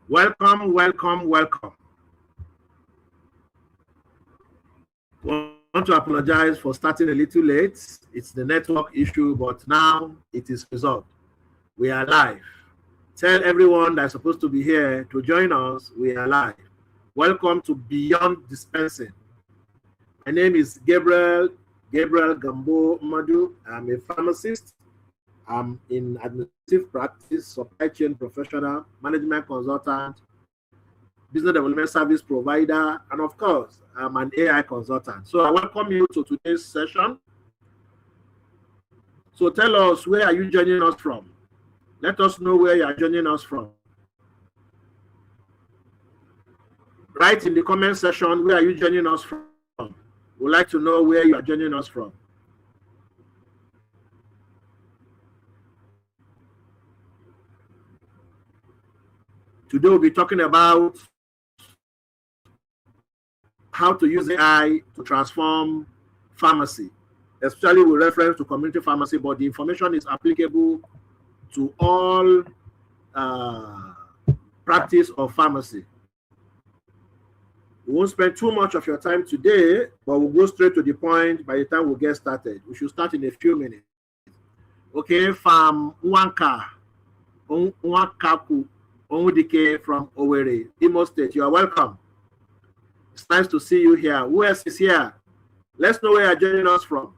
Welcome, welcome, welcome. I want to apologize for starting a little late. It's the network issue, but now it is resolved. We are live. Tell everyone that's supposed to be here to join us. We are live. Welcome to Beyond Dispensing. My name is Gabriel Gambo Madu. I'm a pharmacist. I'm in administrative practice, supply chain professional, management consultant, business development service provider, and of course, I'm an AI consultant. So I welcome you to today's session. So tell us, where are you joining us from? Let us know where you are joining us from. Write in the comment section, where are you joining us from? We'd like to know where you are joining us from. Today we'll be talking about how to use AI to transform pharmacy, especially with reference to community pharmacy, but the information is applicable to all practice of pharmacy. We won't spend too much of your time today, but we'll go straight to the point by the time we get started. We should start in a few minutes. Okay, from Nwankaku Onwudike from Owerri, Imo State, you are welcome. It's nice to see you here. Who else is here? Let's know where you're joining us from.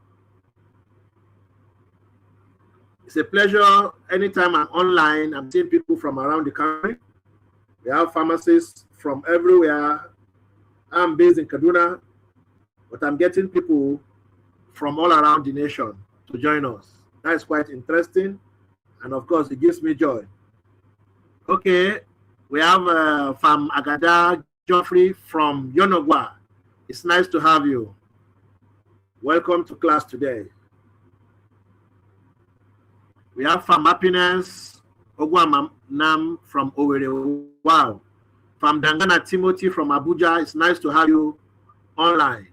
It's a pleasure. Anytime I'm online, I'm seeing people from around the country. We have pharmacists from everywhere. I'm based in Kaduna, but I'm getting people from all around the nation to join us. That is quite interesting. And of course, it gives me joy. Okay, we have from Agada Geoffrey from Yonogwa. It's nice to have you. Welcome to class today. We have from Happiness Ogwamanam from Owerri. Wow. From Dangana Timothy from Abuja. It's nice to have you online.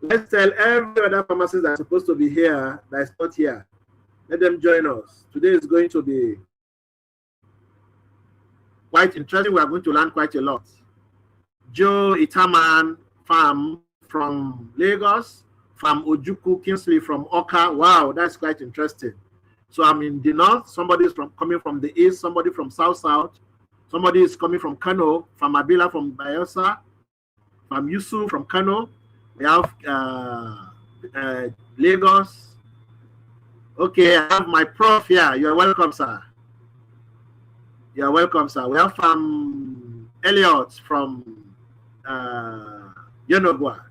Let's tell every other pharmacist that's supposed to be here that is not here. Let them join us. Today is going to be quite interesting. We are going to learn quite a lot. Joe Itaman Farm from Lagos, from Ojuku Kingsley from Oka. Wow, that's quite interesting. So I'm in the north, somebody is coming from the east, somebody from south, somebody is coming from Kano, from Abila from Bayelsa, from Yusuf from Kano. We have Lagos. Okay, I have my prof here. You're welcome, sir. You're welcome, sir. We have from Elliot from Yonogwa.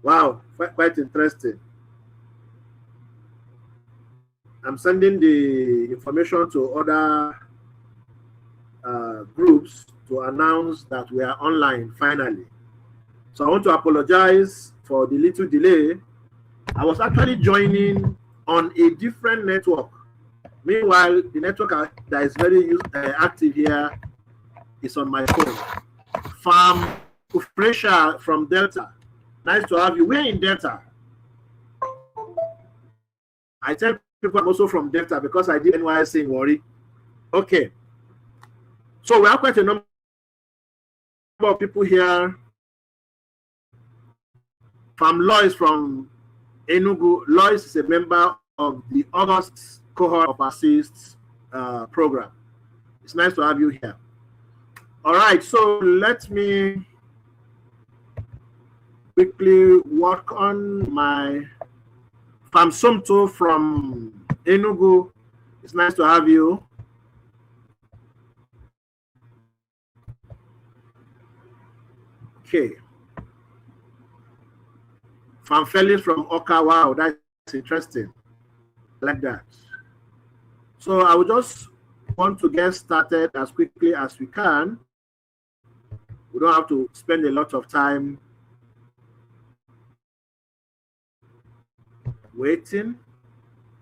Wow, quite interesting. I'm sending the information to other groups to announce that we are online finally. So I want to apologize for the little delay. I was actually joining on a different network. Meanwhile, the network that is very active here is on my phone. Farm Ufresha from Delta. Nice to have you. We're in Delta. I tell people I'm also from Delta because I did NYC in Warri. Okay. So we have quite a number of people here. From Lois from Enugu. Lois is a member of the August cohort of Pharmacist program. It's nice to have you here. All right, so let me quickly work on my Famsomto from Enugu. It's nice to have you. Okay. From Felix from Oka. Wow, that's interesting. I like that. So I would just want to get started as quickly as we can. We don't have to spend a lot of time waiting.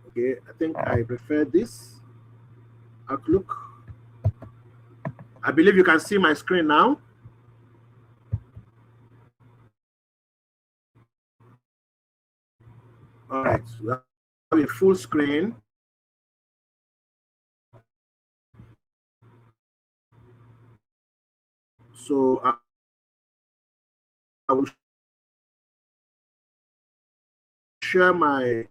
Okay, I think I prefer this Outlook. I believe you can see my screen now. All right, we have a full screen. So I will share my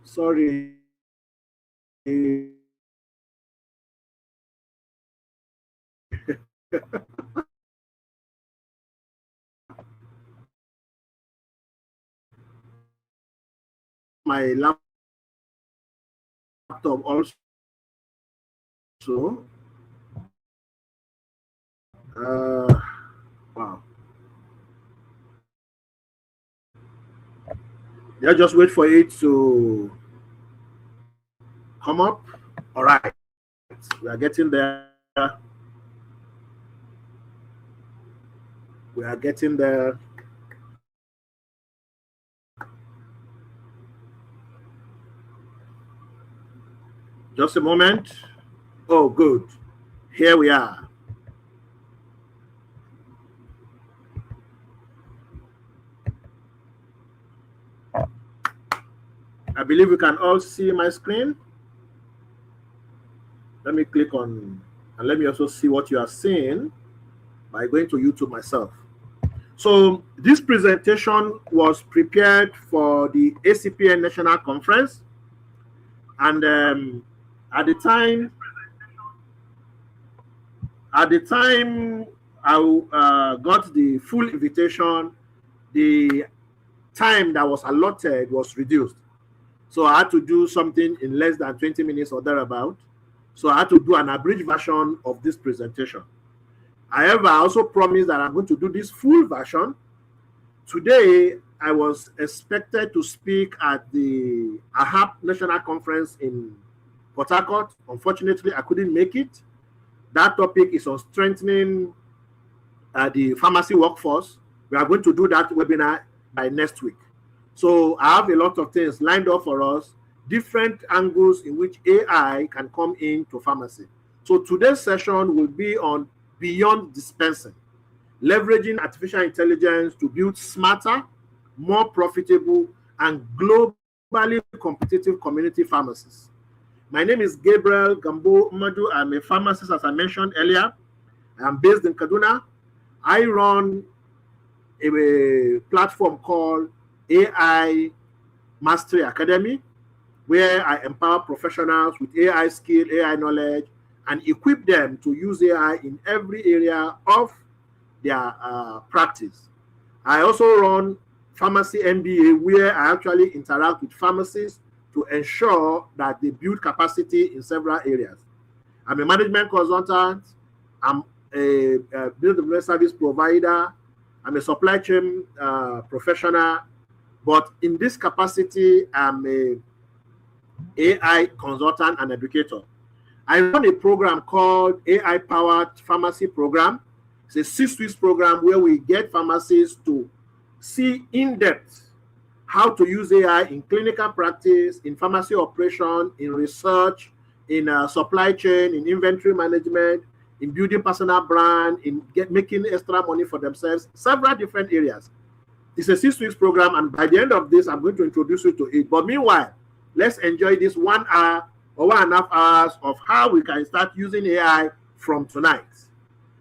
sorry. My laptop also. Wow. Yeah, just wait for it to come up. All right. We are getting there. We are getting there. Just a moment. Oh, good. Here we are. I believe you can all see my screen. Let me click on, and let me also see what you are seeing by going to YouTube myself. So this presentation was prepared for the ACPN National Conference. And at the time I got the full invitation, the time that was allotted was reduced. So I had to do something in less than 20 minutes or thereabout. So I had to do an abridged version of this presentation. However, I also promised that I'm going to do this full version. Today, I was expected to speak at the AHAP National Conference in Port Harcourt. Unfortunately, I couldn't make it. That topic is on strengthening the pharmacy workforce. We are going to do that webinar by next week. So I have a lot of things lined up for us, different angles in which AI can come into pharmacy. So today's session will be on beyond dispensing, leveraging artificial intelligence to build smarter, more profitable, and globally competitive community pharmacies. My name is Gabriel Gambo Madu. I'm a pharmacist, as I mentioned earlier. I'm based in Kaduna. I run a platform called AI Mastery Academy, where I empower professionals with AI skill, AI knowledge, and equip them to use AI in every area of their practice. I also run Pharmacy MBA, where I actually interact with pharmacists to ensure that they build capacity in several areas. I'm a management consultant. I'm a business service provider. I'm a supply chain professional. But in this capacity, I'm a AI consultant and educator. I run a program called AI Powered Pharmacy Program. It's a 6 weeks program where we get pharmacists to see in depth how to use AI in clinical practice, in pharmacy operation, in research, in supply chain, in inventory management, in building personal brand, in making extra money for themselves, several different areas. It's a 6 weeks program, and by the end of this, I'm going to introduce you to it. But meanwhile, let's enjoy this 1 hour or 1.5 hours of how we can start using AI from tonight.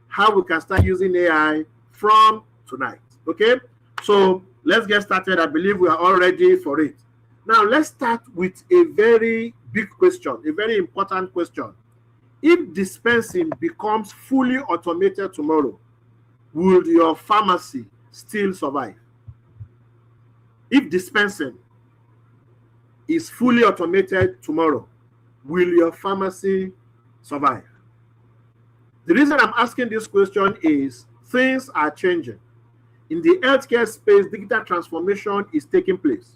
How we can start using AI from tonight. Okay? So let's get started. I believe we are all ready for it. Now, let's start with a very big question, a very important question. If dispensing becomes fully automated tomorrow, will your pharmacy still survive? If dispensing is fully automated tomorrow, will your pharmacy survive? The reason I'm asking this question is things are changing. In the healthcare space, digital transformation is taking place.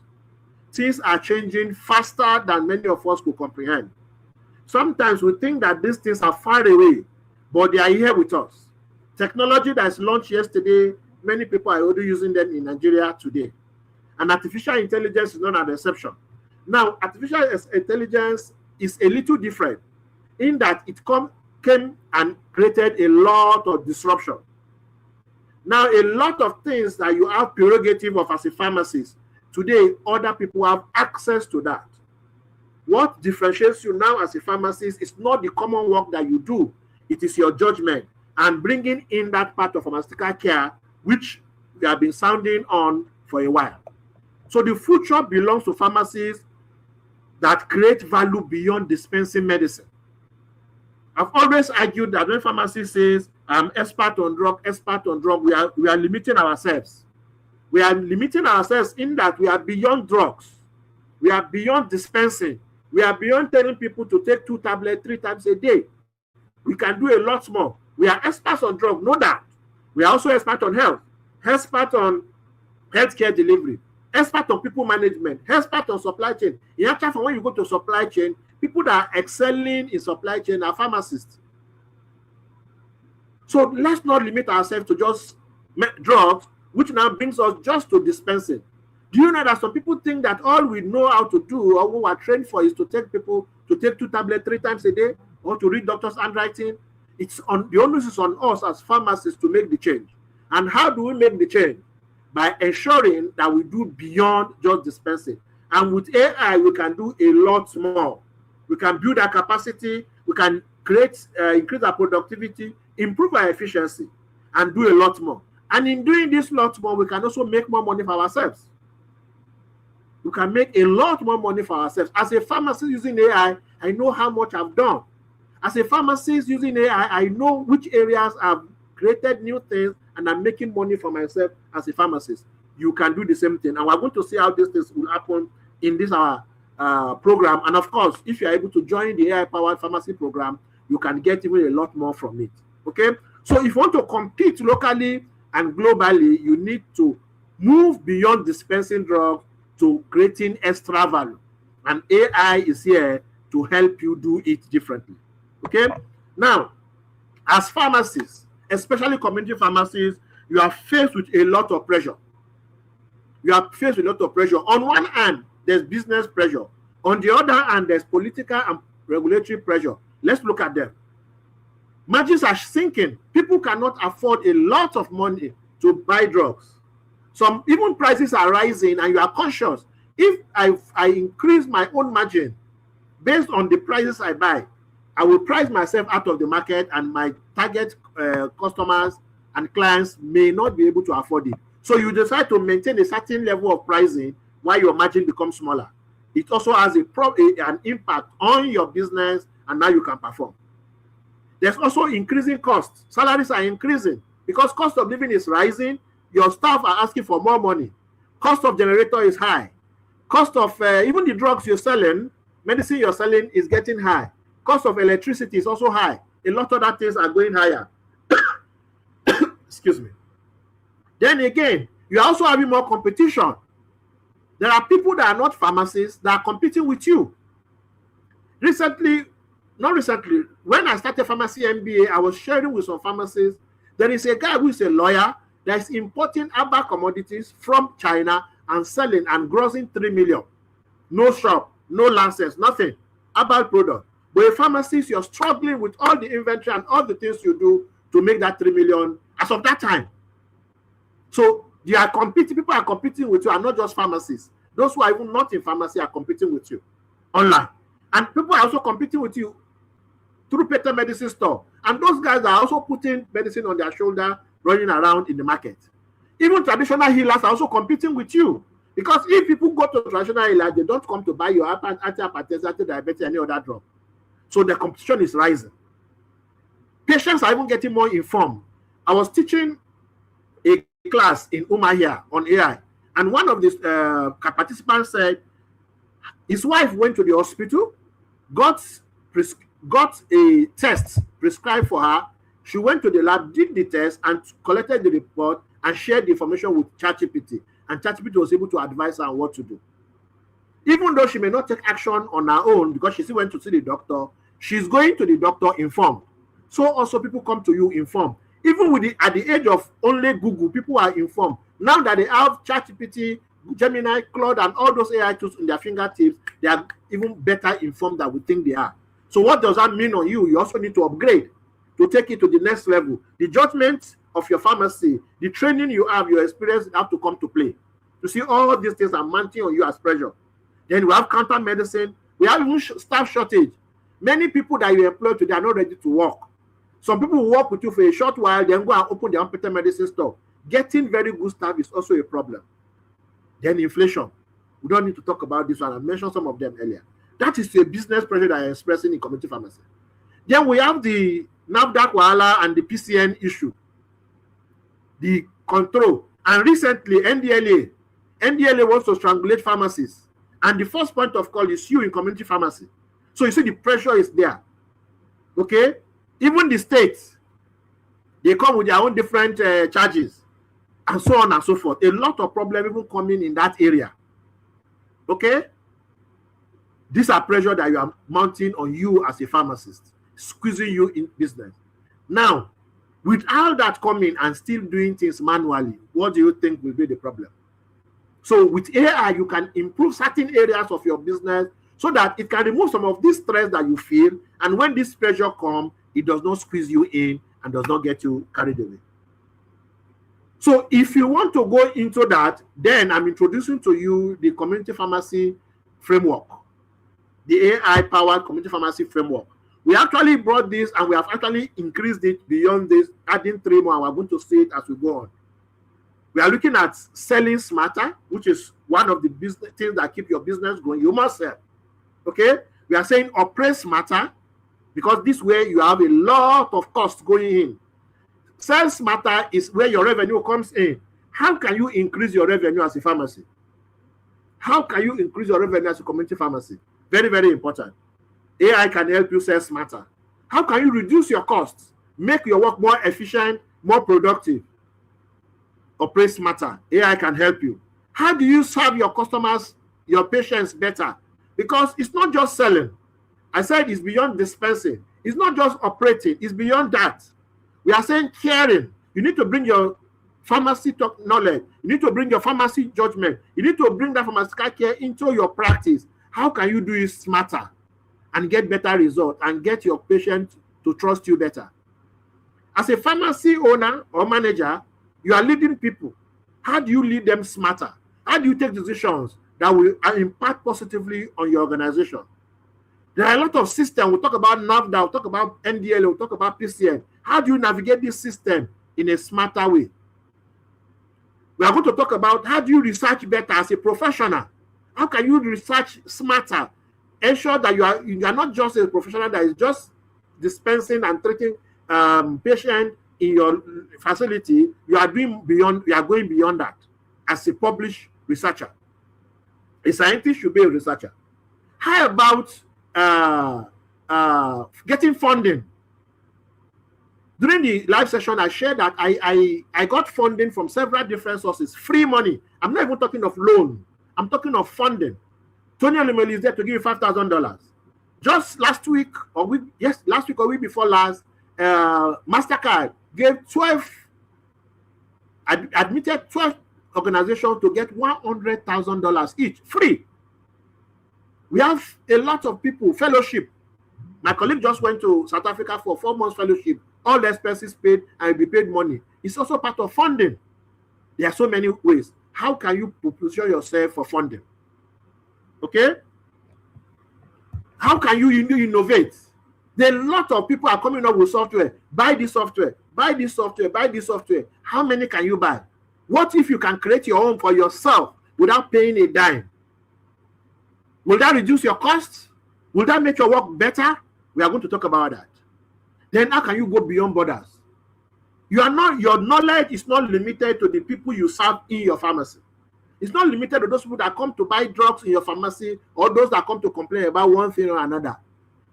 Things are changing faster than many of us could comprehend. Sometimes we think that these things are far away, but they are here with us. Technology that is launched yesterday, many people are already using them in Nigeria today. And artificial intelligence is not an exception. Now, artificial intelligence is a little different in that it came and created a lot of disruption. Now, a lot of things that you have prerogative of as a pharmacist, today, other people have access to that. What differentiates you now as a pharmacist is not the common work that you do. It is your judgment and bringing in that part of pharmaceutical care which we have been sounding on for a while. So the future belongs to pharmacies that create value beyond dispensing medicine. I've always argued that when pharmacy says, I'm expert on drug, we are limiting ourselves. We are limiting ourselves in that we are beyond drugs. We are beyond dispensing. We are beyond telling people to take 2 tablets 3 times a day. We can do a lot more. We are experts on drugs, no doubt. We are also experts on health, expert on healthcare delivery, expert on people management, expert on supply chain. In actual, when you go to supply chain, people that are excelling in supply chain are pharmacists. So let's not limit ourselves to just drugs, which now brings us just to dispensing. Do you know that some people think that all we know how to do or we are trained for is to take people to take 2 tablets 3 times a day or to read doctor's handwriting? It's on the onus is on us as pharmacists to make the change. And how do we make the change? By ensuring that we do beyond just dispensing. And with AI, we can do a lot more. We can build our capacity, we can create, increase our productivity, improve our efficiency, and do a lot more. And in doing this lot more, we can also make more money for ourselves. We can make a lot more money for ourselves. As a pharmacist using AI, I know how much I've done. As a pharmacist using AI, I know which areas I've created new things and I'm making money for myself as a pharmacist. You can do the same thing. And we're going to see how these things will happen in this program. And of course, if you're able to join the AI-powered pharmacy program, you can get even a lot more from it. Okay? So if you want to compete locally and globally, you need to move beyond dispensing drugs to creating extra value. And AI is here to help you do it differently. Okay? Now, as pharmacists, especially community pharmacies, you are faced with a lot of pressure. You are faced with a lot of pressure. On one hand, there's business pressure. On the other hand, there's political and regulatory pressure. Let's look at them. Margins are sinking. People cannot afford a lot of money to buy drugs. Some even prices are rising, and you are conscious. If I increase my own margin based on the prices I buy, I will price myself out of the market, and my target customers and clients may not be able to afford it. So you decide to maintain a certain level of pricing while your margin becomes smaller. It also has an impact on your business, and now you can perform. There's also increasing costs. Salaries are increasing because cost of living is rising. Your staff are asking for more money. Cost of generator is high. Cost of even the drugs you're selling, medicine you're selling is getting high. Cost of electricity is also high. A lot of other things are going higher. Excuse me. Then again, you're also having more competition. There are people that are not pharmacists that are competing with you. Not recently, when I started pharmacy MBA, I was sharing with some pharmacists. There is a guy who is a lawyer that is importing herbal commodities from China and selling and grossing 3 million. No shop, no license, nothing. Herbal product. But a pharmacist, you're struggling with all the inventory and all the things you do to make that 3 million as of that time. So they are competing, people are competing with you, and not just pharmacists. Those who are even not in pharmacy are competing with you online. And people are also competing with you through Peter Medicine Store. And those guys are also putting medicine on their shoulder, running around in the market. Even traditional healers are also competing with you. Because if people go to traditional healers, they don't come to buy your anti-hypertension, anti-diabetes, any other drug. So the competition is rising. Patients are even getting more informed. I was teaching a class in Umahia on AI, and one of the participants said his wife went to the hospital, got a test prescribed for her. She went to the lab, did the test, and collected the report and shared the information with ChatGPT. And ChatGPT was able to advise her on what to do. Even though she may not take action on her own because she still went to see the doctor, she's going to the doctor informed. So also people come to you informed. Even with at the age of only Google, people are informed. Now that they have ChatGPT, Gemini, Claude, and all those AI tools in their fingertips, they are even better informed than we think they are. So what does that mean on you? You also need to upgrade to take it to the next level. The judgment of your pharmacy, the training you have, your experience have to come to play. You see, all these things are mounting on you as pressure. Then we have counter medicine, We have even staff shortage. Many people that you employ today are not ready to work. Some people will work with you for a short while, then go and open their own patent medicine store. Getting very good staff is also a problem. Then inflation. We don't need to talk about this one. I mentioned some of them earlier. That is a business pressure that I am expressing in community pharmacy. Then we have the NAFDAC Wahala and the PCN issue. The control. And recently, NDLA wants to strangulate pharmacies. And the first point of call is you in community pharmacy. So you see the pressure is there. Okay? Even the states, they come with their own different charges. And so on and so forth. A lot of problems even coming in that area. Okay? These are pressure that you are mounting on you as a pharmacist, squeezing you in business. Now, with all that coming and still doing things manually, what do you think will be the problem? So with AI, you can improve certain areas of your business so that it can remove some of this stress that you feel. And when this pressure comes, it does not squeeze you in and does not get you carried away. So if you want to go into that, then I'm introducing to you the community pharmacy framework, the AI-powered community pharmacy framework. We actually brought this and we have actually increased it beyond this, adding 3 more, and we're going to see it as we go on. We are looking at selling smarter, which is one of the business things that keep your business going. You must sell. Okay? We are saying operate smarter, because this way you have a lot of costs going in. Sell smarter is where your revenue comes in. How can you increase your revenue as a pharmacy? How can you increase your revenue as a community pharmacy? Very, very important. AI can help you sell smarter. How can you reduce your costs? Make your work more efficient, more productive. Operate smarter. AI can help you. How do you serve your customers, your patients better? Because it's not just selling. I said it's beyond dispensing. It's not just operating. It's beyond that. We are saying caring. You need to bring your pharmacy knowledge. You need to bring your pharmacy judgment. You need to bring that pharmaceutical care into your practice. How can you do it smarter and get better results and get your patient to trust you better? As a pharmacy owner or manager, you are leading people. How do you lead them smarter? How do you take decisions that will impact positively on your organization? There are a lot of systems. We'll talk about NAFDA, we'll talk about NDLA, we'll talk about PCN. How do you navigate this system in a smarter way? We are going to talk about how do you research better as a professional? How can you research smarter? Ensure that you are not just a professional that is just dispensing and treating patients in your facility. You are going beyond that as a published researcher. A scientist should be a researcher. How about getting funding? During the live session, I shared that I got funding from several different sources, free money. I'm not even talking of loan. I'm talking of funding. Tony Olimeli is there to give you $5,000. Just last week or week before last, MasterCard gave admitted 12 organizations to get $100,000 each, free. We have a lot of people, fellowship. My colleague just went to South Africa for 4 months fellowship. All the expenses paid and be paid money. It's also part of funding. There are so many ways. How can you position yourself for funding? Okay? How can you innovate? There are a lot of people are coming up with software. Buy this software. Buy this software. Buy this software. How many can you buy? What if you can create your own for yourself without paying a dime? Will that reduce your costs? Will that make your work better? We are going to talk about that. Then how can you go beyond borders? Your knowledge is not limited to the people you serve in your pharmacy. It's not limited to those people that come to buy drugs in your pharmacy or those that come to complain about one thing or another.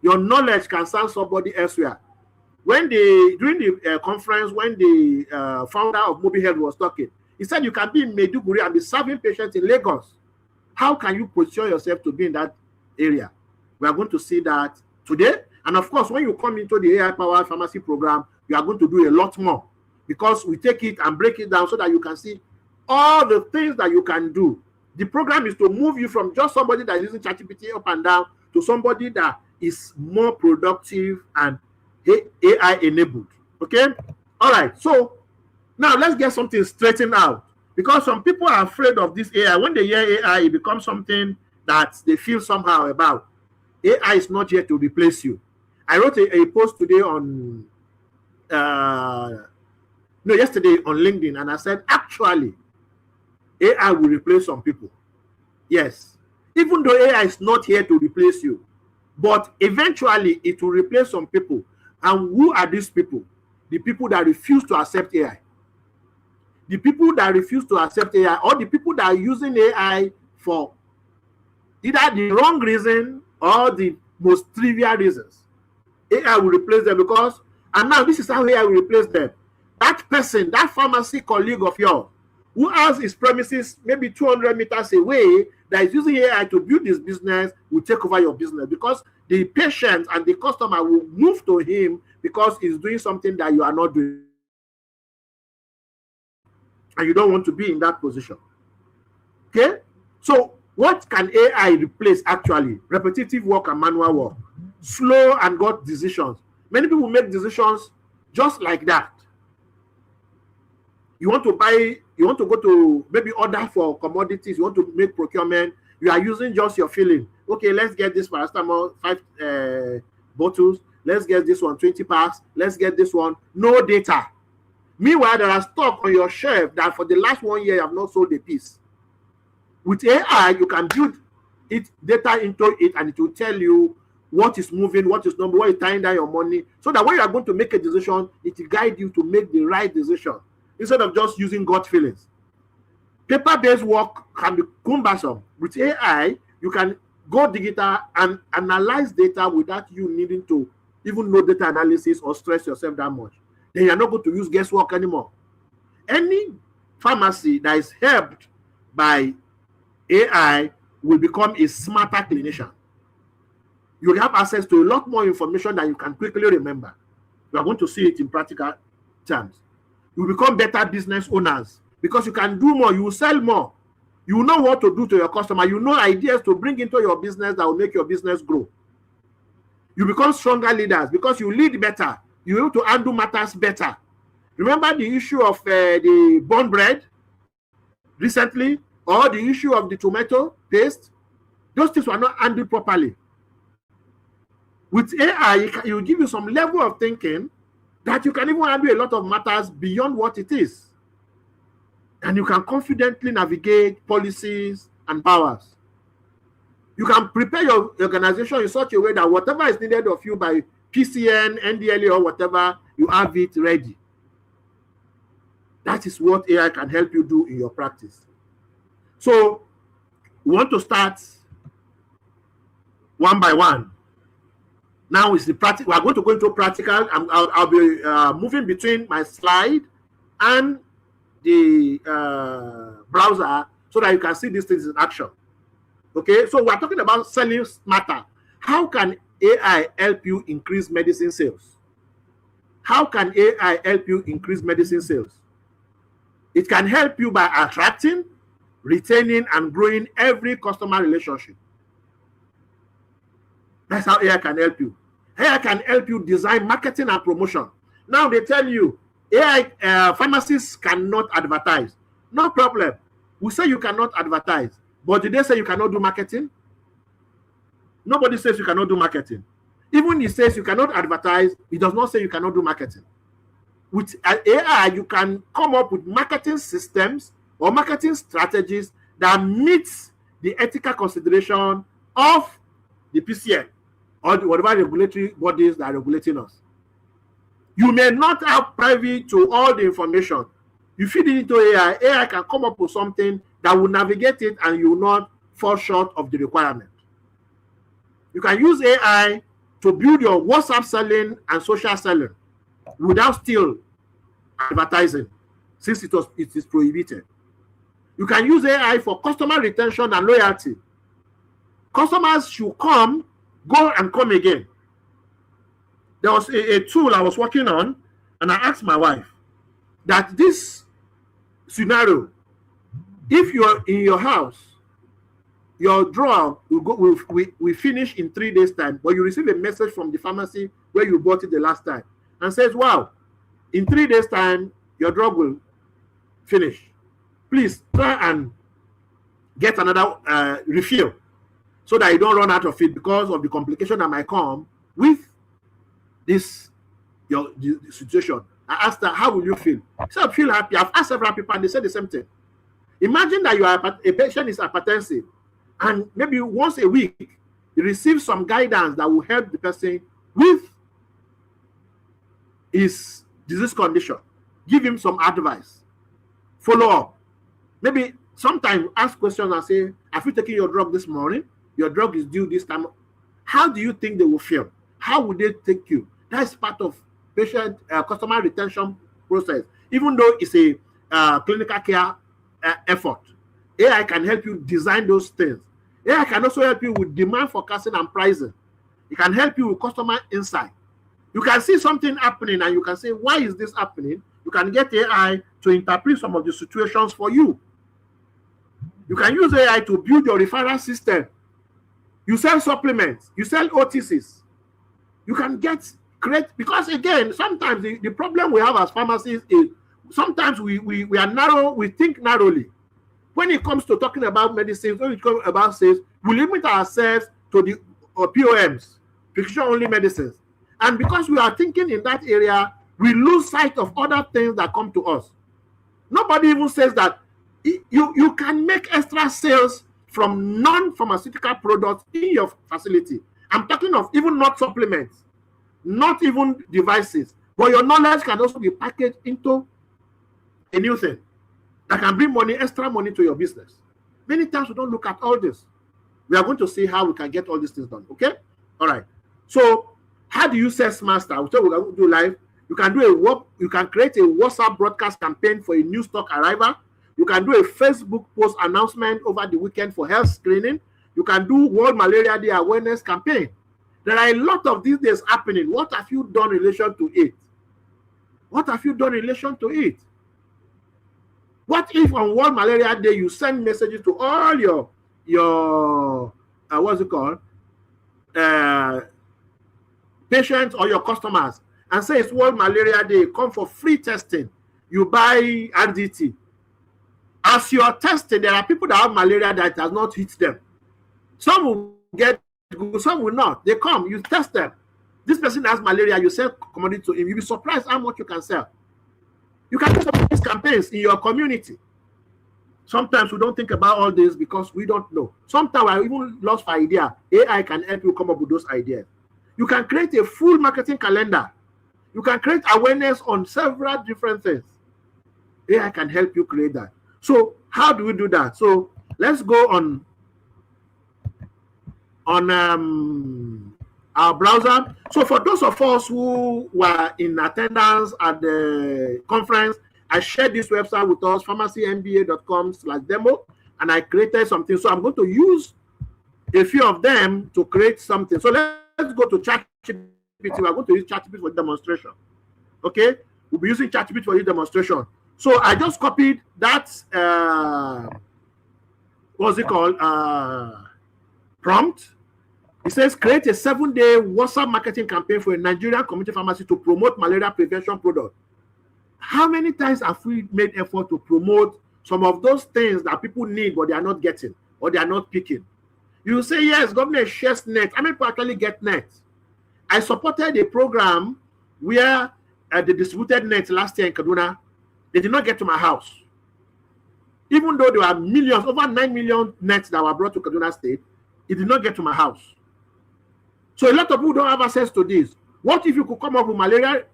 Your knowledge can serve somebody elsewhere. During the conference, when the founder of Mobile Health was talking, he said you can be in Maiduguri and be serving patients in Lagos. How can you position yourself to be in that area? We are going to see that today. And of course, when you come into the AI-powered pharmacy program, you are going to do a lot more, because we take it and break it down so that you can see all the things that you can do. The program is to move you from just somebody that is using ChatGPT up and down to somebody that is more productive and AI-enabled. Okay? All right. So now let's get something straightened out, because some people are afraid of this AI. When they hear AI, it becomes something that they feel somehow about. AI is not here to replace you. I wrote a post today on, no, yesterday on LinkedIn, and I said, actually, AI will replace some people. Yes. Even though AI is not here to replace you, but eventually it will replace some people. And who are these people? The people that refuse to accept AI. The people that refuse to accept AI, or the people that are using AI for either the wrong reason or the most trivial reasons. AI will replace them because, and now this is how AI will replace them. That person, that pharmacy colleague of yours, who has his premises maybe 200 meters away, that is using AI to build his business, will take over your business because the patient and the customer will move to him because he's doing something that you are not doing. And you don't want to be in that position. Okay? So what can AI replace actually? Repetitive work and manual work. Slow and gut decisions. Many people make decisions just like that. You want to buy, you want to go to maybe order for commodities, you want to make procurement, you are using just your feeling. Okay, let's get this paracetamol 5 bottles, let's get this one 20 packs, let's get this one, no data. Meanwhile, there are stock on your shelf that for the last 1 year you have not sold a piece. With AI, you can build it data into it, and it will tell you what is moving, what is not, what is tying down your money, so that when you are going to make a decision, it will guide you to make the right decision instead of just using gut feelings. Paper-based work can be cumbersome. With AI, you can go digital and analyze data without you needing to even know data analysis or stress yourself that much. Then you're not going to use guesswork anymore. Any pharmacy that is helped by AI will become a smarter clinician. You will have access to a lot more information that you can quickly remember. You are going to see it in practical terms. You will become better business owners because you can do more, you will sell more. You know what to do to your customer. You know ideas to bring into your business that will make your business grow. You become stronger leaders because you lead better. You able to handle matters better. Remember the issue of the bun bread recently, or the issue of the tomato paste? Those things were not handled properly. With AI, it will give you some level of thinking that you can even handle a lot of matters beyond what it is. And you can confidently navigate policies and powers. You can prepare your organization in such a way that whatever is needed of you by PCN, NDLA, or whatever, you have it ready. That is what AI can help you do in your practice. So we want to start one by one. Now is the practical. We are going to go into practical. I'll be moving between my slide and the browser so that you can see these things in action. Okay, so we're talking about selling smarter. How can AI help you increase medicine sales? How can AI help you increase medicine sales? It can help you by attracting, retaining, and growing every customer relationship. That's how AI can help you. AI can help you design marketing and promotion. Now they tell you AI pharmacists cannot advertise. No problem. We say you cannot advertise, but did they say you cannot do marketing? Nobody says you cannot do marketing. Even it says you cannot advertise, it does not say you cannot do marketing. With AI, you can come up with marketing systems or marketing strategies that meets the ethical consideration of the PCN or whatever regulatory bodies that are regulating us. You may not have private to all the information. You feed it into AI, AI can come up with something that will navigate it and you will not fall short of the requirement. You can use AI to build your WhatsApp selling and social selling without still advertising, since it is prohibited. You can use AI for customer retention and loyalty. Customers should come, go and come again. There was a tool I was working on, and I asked my wife that this scenario, if you're in your house, your drawer will finish in 3 days' time, but you receive a message from the pharmacy where you bought it the last time and says, wow, in 3 days' time, your drug will finish. Please try and get another refill. so that you don't run out of it because of the complication that might come with this the situation. I asked her, how will you feel? She said, I feel happy. I've asked several people and they said the same thing. Imagine that you are a patient is hypertensive, and maybe once a week you receive some guidance that will help the person with his disease condition. Give him some advice. Follow up. Maybe sometimes ask questions and say, have you taken your drug this morning? Your drug is due this time. How do you think they will feel? How would they take you? That is part of patient customer retention process. Even though it's a clinical care effort, AI can help you design those things. AI can also help you with demand forecasting and pricing. It can help you with customer insight. You can see something happening and you can say, why is this happening? You can get AI to interpret some of the situations for you. You can use AI to build your referral system. You sell supplements, you sell OTCs. You can create, because again, sometimes the problem we have as pharmacists is sometimes we are narrow, we think narrowly. When it comes to talking about medicines, when it comes about sales, we limit ourselves to the POMs, prescription only medicines. And because we are thinking in that area, we lose sight of other things that come to us. Nobody even says that you can make extra sales from non-pharmaceutical products in your facility. I'm talking of even not supplements, not even devices, but your knowledge can also be packaged into a new thing that can bring money, extra money to your business. Many times we don't look at all this. We are going to see how we can get all these things done. Okay? All right. So how do you sales master? So we're going to do live. You can create a WhatsApp broadcast campaign for a new stock arrival. You can do a Facebook post announcement over the weekend for health screening. You can do World Malaria Day awareness campaign. There are a lot of these days happening. What have you done in relation to it? What have you done in relation to it? What if on World Malaria Day you send messages to all your what's it called? Patients or your customers and say it's World Malaria Day, come for free testing. You buy RDT. As you're testing, there are people that have malaria that has not hit them. Some will get good, some will not. They come, you test them. This person has malaria, you sell commodity to him. You'll be surprised how much you can sell. You can do some of these campaigns in your community. Sometimes we don't think about all this because we don't know. Sometimes I even lost my idea. AI can help you come up with those ideas. You can create a full marketing calendar. You can create awareness on several different things. AI can help you create that. So how do we do that? So let's go on our browser. So for those of us who were in attendance at the conference, I shared this website with us, pharmacymba.com/demo, and I created something. So I'm going to use a few of them to create something. So let's go to ChatGPT. We're going to use ChatGPT for demonstration. Okay, we'll be using ChatGPT for this demonstration. So I just copied that, what's it called, prompt. It says, create a 7-day WhatsApp marketing campaign for a Nigerian community pharmacy to promote malaria prevention products. How many times have we made effort to promote some of those things that people need but they are not getting or they are not picking? You say, yes, government shares net. How many people actually get net? I supported a program where they distributed net last year in Kaduna. They did not get to my house. Even though there were millions, over 9 million nets that were brought to Kaduna State, it did not get to my house. So a lot of people don't have access to this. What if you could come up with malaria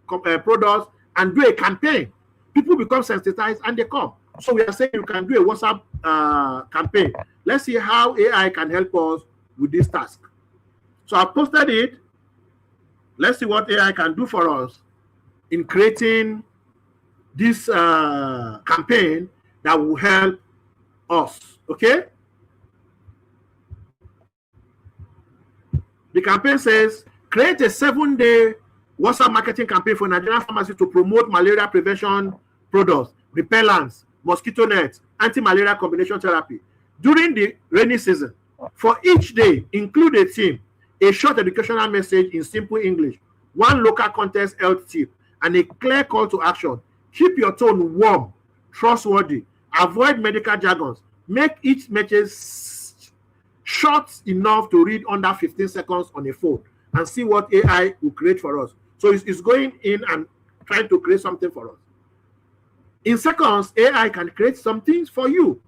products and do a campaign? People become sensitized and they come. So we are saying you can do a WhatsApp campaign. Let's see how AI can help us with this task. So I posted it. Let's see what AI can do for us in creating this campaign that will help us. Okay? The campaign says, create a 7-day WhatsApp marketing campaign for Nigerian pharmacies to promote malaria prevention products, repellents, mosquito nets, anti-malaria combination therapy during the rainy season. For each day, include a theme, a short educational message in simple English, one local context health tip, and a clear call to action. Keep your tone warm, trustworthy, avoid medical jargons. Make each message short enough to read under 15 seconds on a phone, and see what AI will create for us. So it's going in and trying to create something for us. In seconds, AI can create some things for you.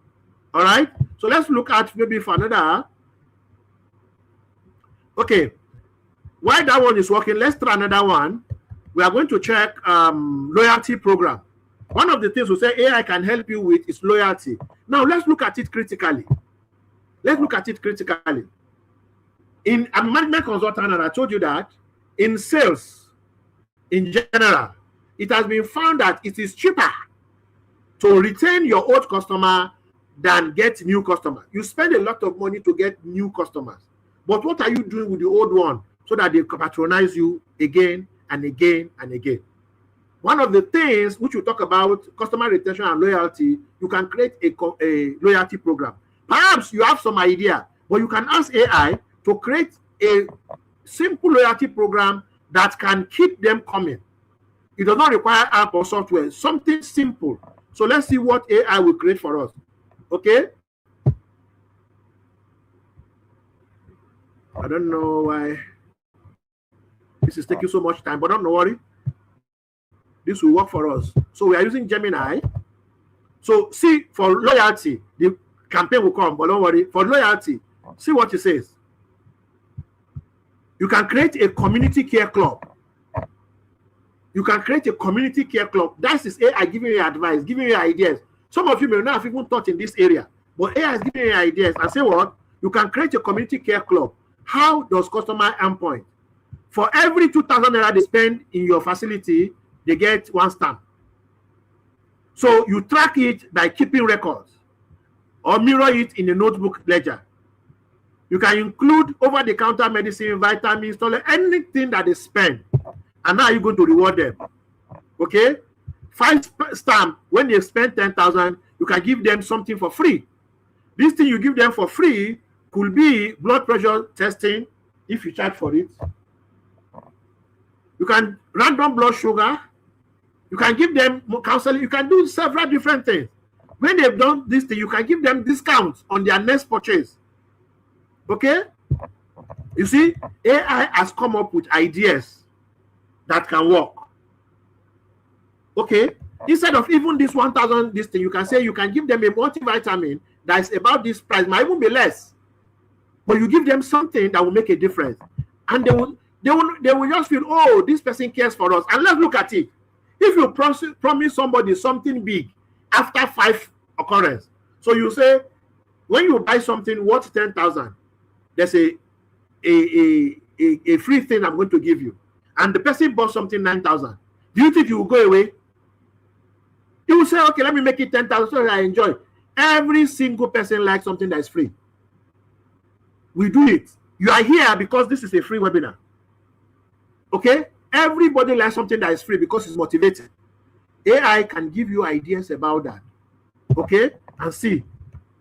All right. So let's look at maybe for another. Okay. While that one is working, let's try another one. We are going to check loyalty program. One of the things we say AI can help you with is loyalty. Now let's look at it critically. Let's look at it critically. I'm a management consultant, and I told you that in sales, in general, it has been found that it is cheaper to retain your old customer than get new customers. You spend a lot of money to get new customers. But what are you doing with the old one so that they patronize you again and again and again? One of the things which we talk about, customer retention and loyalty, you can create a loyalty program. Perhaps you have some idea, but you can ask AI to create a simple loyalty program that can keep them coming. It does not require app or software, something simple. So let's see what AI will create for us. Okay? I don't know why this is taking so much time, but don't worry. This will work for us. So we are using Gemini. So see, for loyalty, the campaign will come, but don't worry. For loyalty, see what it says. You can create a community care club. You can create a community care club. That is AI giving you advice, giving you ideas. Some of you may not have even thought in this area, but AI is giving you ideas. And say what? You can create a community care club. How does customer earn point? For every 2,000 naira they spend in your facility, they get 1 stamp. So you track it by keeping records or mirror it in a notebook ledger. You can include over-the-counter medicine, vitamins, anything that they spend. And now you're going to reward them. Okay? 5 stamp, when they spend 10,000, you can give them something for free. This thing you give them for free could be blood pressure testing if you charge for it. You can random blood sugar. You can give them counseling. You can do several different things. When they've done this thing, you can give them discounts on their next purchase. Okay? You see, AI has come up with ideas that can work. Okay? Instead of even this 1,000, this thing, you can say you can give them a multivitamin that is about this price, might even be less. But you give them something that will make a difference. And they will just feel, oh, this person cares for us. And let's look at it. If you promise somebody something big after 5 occurrences, so you say, when you buy something worth 10,000, there's a free thing I'm going to give you. And the person bought something 9,000. Do you think you will go away? You will say, okay, let me make it 10,000 so that I enjoy. Every single person likes something that is free. We do it. You are here because this is a free webinar. Okay? Everybody likes something that is free because it's motivating. AI can give you ideas about that. Okay? And see,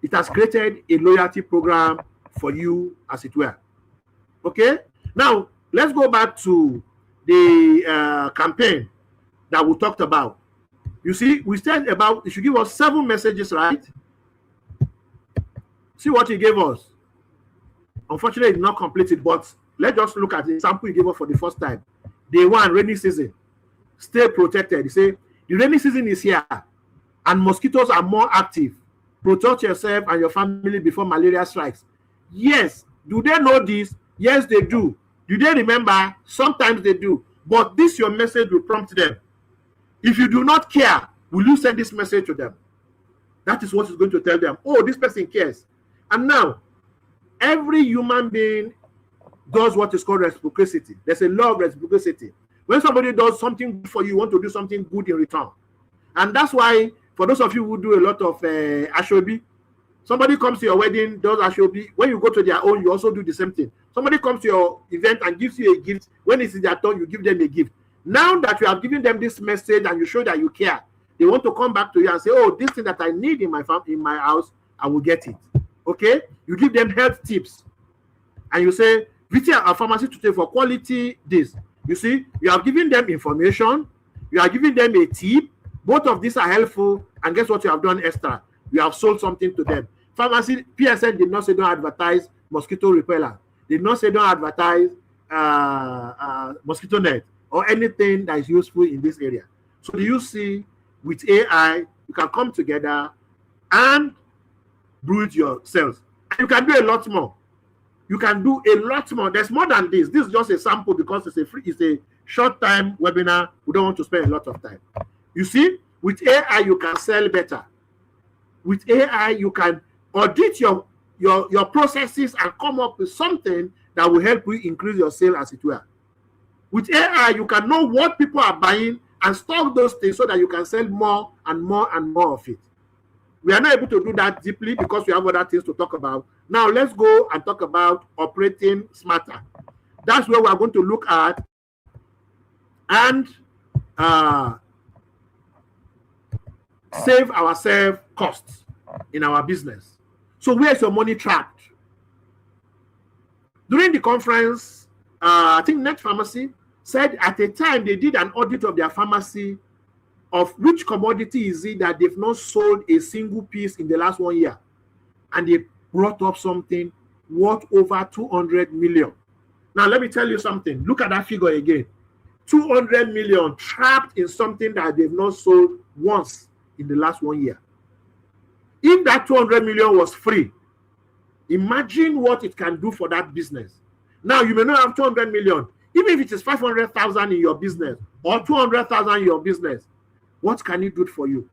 it has created a loyalty program for you, as it were. Okay? Now, let's go back to the campaign that we talked about. You see, we said about, it should give us 7 messages, right? See what he gave us. Unfortunately, it's not completed, but let's just look at the sample he gave us for the first time. Day 1, rainy season. Stay protected. He said, the rainy season is here and mosquitoes are more active. Protect yourself and your family before malaria strikes. Yes. Do they know this? Yes, they do. Do they remember? Sometimes they do. But this, your message will prompt them. If you do not care, will you send this message to them? That is what is going to tell them. Oh, this person cares. And now, every human being does what is called reciprocity. There's a law of reciprocity. When somebody does something good for you, you want to do something good in return. And that's why, for those of you who do a lot of ashobi, somebody comes to your wedding, does ashobi. When you go to their own, you also do the same thing. Somebody comes to your event and gives you a gift. When it's their turn, you give them a gift. Now that you have given them this message and you show that you care, they want to come back to you and say, oh, this thing that I need in my house, I will get it. Okay? You give them health tips. And you say, visit a pharmacy today for quality this. You see, you have given them information. You are giving them a tip. Both of these are helpful. And guess what you have done extra? You have sold something to them. Pharmacy, PSN did not say don't advertise mosquito repellent. Did not say don't advertise mosquito net or anything that is useful in this area. So do you see, with AI, you can come together and build your sales. And you can do a lot more. You can do a lot more. There's more than this. This is just a sample because it's a short time webinar. We don't want to spend a lot of time. You see, with AI, you can sell better. With AI, you can audit your processes and come up with something that will help you increase your sale, as it were. With AI, you can know what people are buying and stock those things so that you can sell more and more and more of it. We are not able to do that deeply because we have other things to talk about. Now, let's go and talk about operating smarter. That's where we are going to look at and save ourselves costs in our business. So where is your money trapped? During the conference, I think Net Pharmacy said at a time they did an audit of their pharmacy of which commodity is it that they've not sold a single piece in the last 1 year. And they brought up something worth over 200 million. Now, let me tell you something. Look at that figure again. 200 million trapped in something that they've not sold once in the last 1 year. If that 200 million was free, imagine what it can do for that business. Now, you may not have 200 million. Even if it is 500,000 in your business or 200,000 in your business, what can it do for you?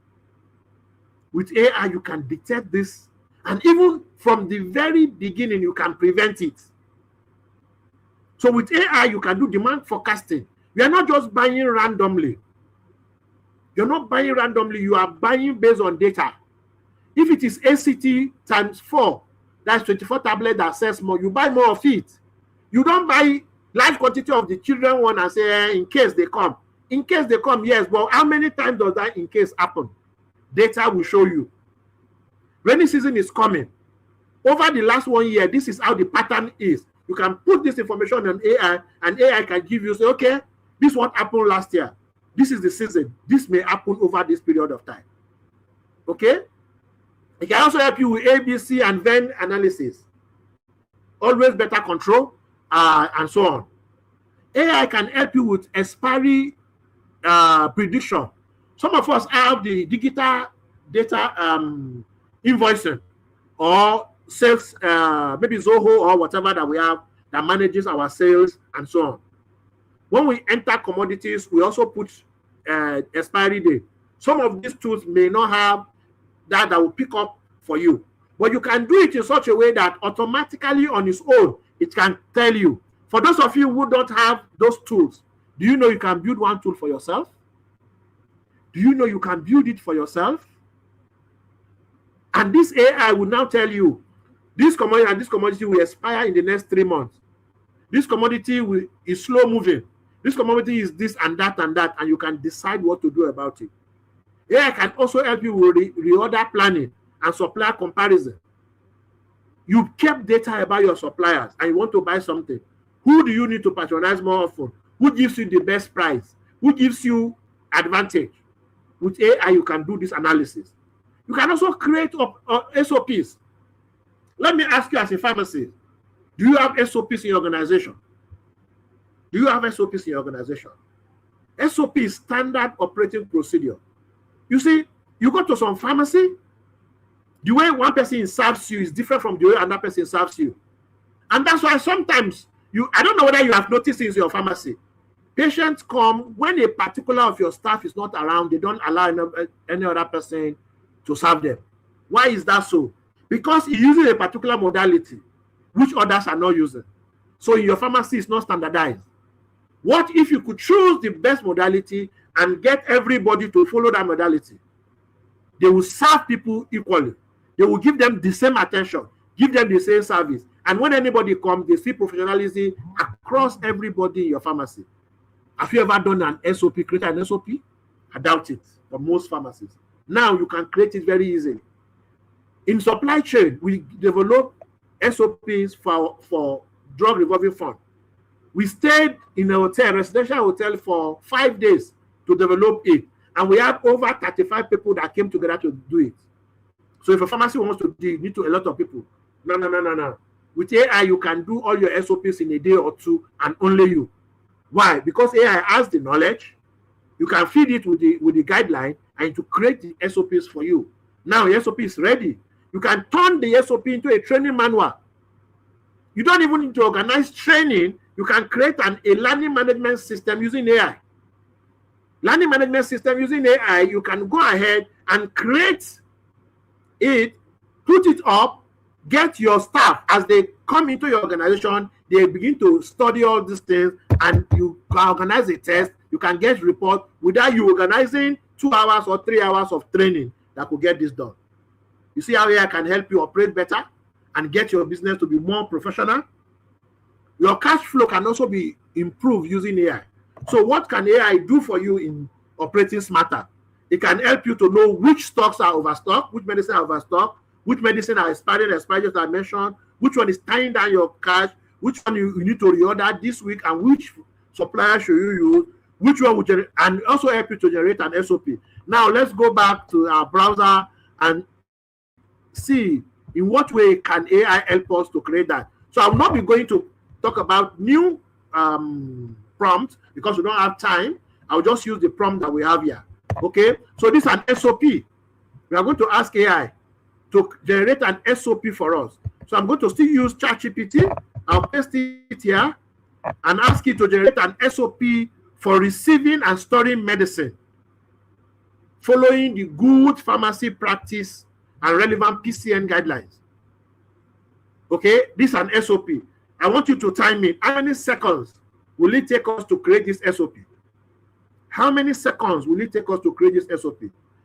With AI, you can detect this. And even from the very beginning, you can prevent it. So with AI, you can do demand forecasting. You are not just buying randomly. You're not buying randomly. You are buying based on data. If it is ACT times 4, that's 24 tablets that sells more, you buy more of it. You don't buy large quantity of the children one and say, in case they come. In case they come, yes, but how many times does that in case happen? Data will show you. Rainy season is coming. Over the last 1 year, this is how the pattern is. You can put this information on AI, and AI can give you, say, okay, this is what happened last year. This is the season. This may happen over this period of time. Okay? It can also help you with ABC and Venn analysis. Always better control, and so on. AI can help you with expiry prediction. Some of us have the digital data invoicing or sales, maybe Zoho or whatever that we have that manages our sales and so on. When we enter commodities, we also put expiry date. Some of these tools may not have that will pick up for you, but you can do it in such a way that automatically on its own, it can tell you. For those of you who don't have those tools, do you know you can build one tool for yourself? Do you know you can build it for yourself? And this AI will now tell you, this commodity and this commodity will expire in the next 3 months. This commodity is slow moving. This commodity is this and that, and you can decide what to do about it. AI can also help you with reorder planning and supplier comparison. You kept data about your suppliers and you want to buy something. Who do you need to patronize more often? Who gives you the best price? Who gives you advantage? With AI, you can do this analysis. You can also create SOPs. Let me ask you as a pharmacist, do you have SOPs in your organization? Do you have SOPs in your organization? SOP is standard operating procedure. You see, you go to some pharmacy, the way one person serves you is different from the way another person serves you. And that's why sometimes, I don't know whether you have noticed in your pharmacy, patients come when a particular of your staff is not around, they don't allow any other person to serve them. Why is that so? Because he uses a particular modality, which others are not using. So in your pharmacy, it's not standardized. What if you could choose the best modality and get everybody to follow that modality? They will serve people equally. They will give them the same attention, give them the same service. And when anybody comes, they see professionalism across everybody in your pharmacy. Have you ever done an SOP, created an SOP? I doubt it for most pharmacies. Now you can create it very easily. In supply chain, we develop SOPs for drug revolving fund. We stayed in a residential hotel for 5 days to develop it. And we had over 35 people that came together to do it. So if a pharmacy wants to do, you need to a lot of people. No. With AI, you can do all your SOPs in a day or two, and only you. Why? Because AI has the knowledge. You can feed it with the guideline and to create the SOPs for you. Now the SOP is ready. You can turn the SOP into a training manual. You don't even need to organize training. You can create a learning management system using AI. Learning management system using AI, you can go ahead and create it, put it up, get your staff as they come into your organization, they begin to study all these things, and you can organize a test. You can get report without you organizing 2 hours or 3 hours of training that could get this done. You see how AI can help you operate better and get your business to be more professional. Your cash flow can also be improved using AI. So what can AI do for you in operating smarter? It can help you to know which stocks are overstocked, which medicine are overstocked, which medicine are expired, just I mentioned, which one is tying down your cash, which one you need to reorder this week, and which supplier should you use, which one would generate, and also help you to generate an SOP. Now let's go back to our browser and see in what way can AI help us to create that. So I'm not going to talk about new prompts because we don't have time. I'll just use the prompt that we have here. Okay, so this is an SOP. We are going to ask AI to generate an SOP for us. So I'm going to still use ChatGPT. I'll paste it here and ask it to generate an SOP for receiving and storing medicine, following the good pharmacy practice and relevant PCN guidelines. Okay, this is an SOP. I want you to time it. How many seconds will it take us to create this SOP? How many seconds will it take us to create this SOP?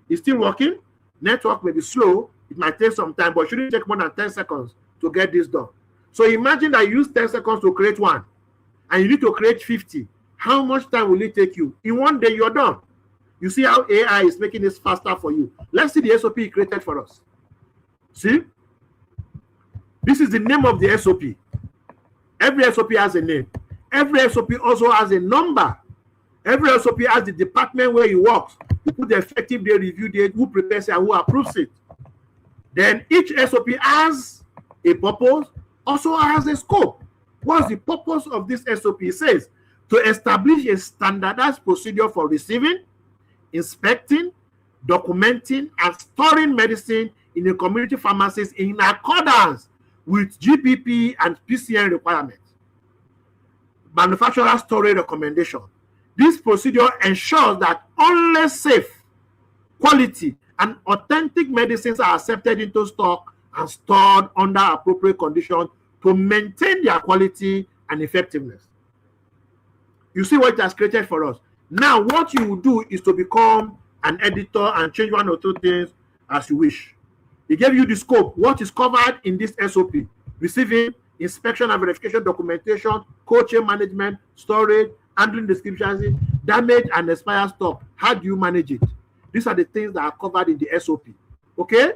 It's still working. Network may be slow. It might take some time, but it shouldn't take more than 10 seconds to get this done. So imagine that you use 10 seconds to create one, and you need to create 50. How much time will it take you? In one day, you're done. You see how AI is making this faster for you. Let's see the SOP created for us. See? This is the name of the SOP. Every SOP has a name. Every SOP also has a number. Every SOP has the department where it works. You put the effective day, review date, who prepares it, and who approves it. Then each SOP has a purpose, also has a scope. What's the purpose of this SOP? It says to establish a standardized procedure for receiving, inspecting, documenting, and storing medicine in the community pharmacies in accordance with GPP and PCN requirements. Manufacturer storage recommendation. This procedure ensures that only safe, quality, and authentic medicines are accepted into stock and stored under appropriate conditions to maintain their quality and effectiveness. You see what it has created for us. Now, what you will do is to become an editor and change one or two things as you wish. It gave you the scope, what is covered in this SOP: receiving, inspection and verification, documentation, cold chain management, storage, handling descriptions, damage and expired stock. How do you manage it? These are the things that are covered in the SOP. Okay?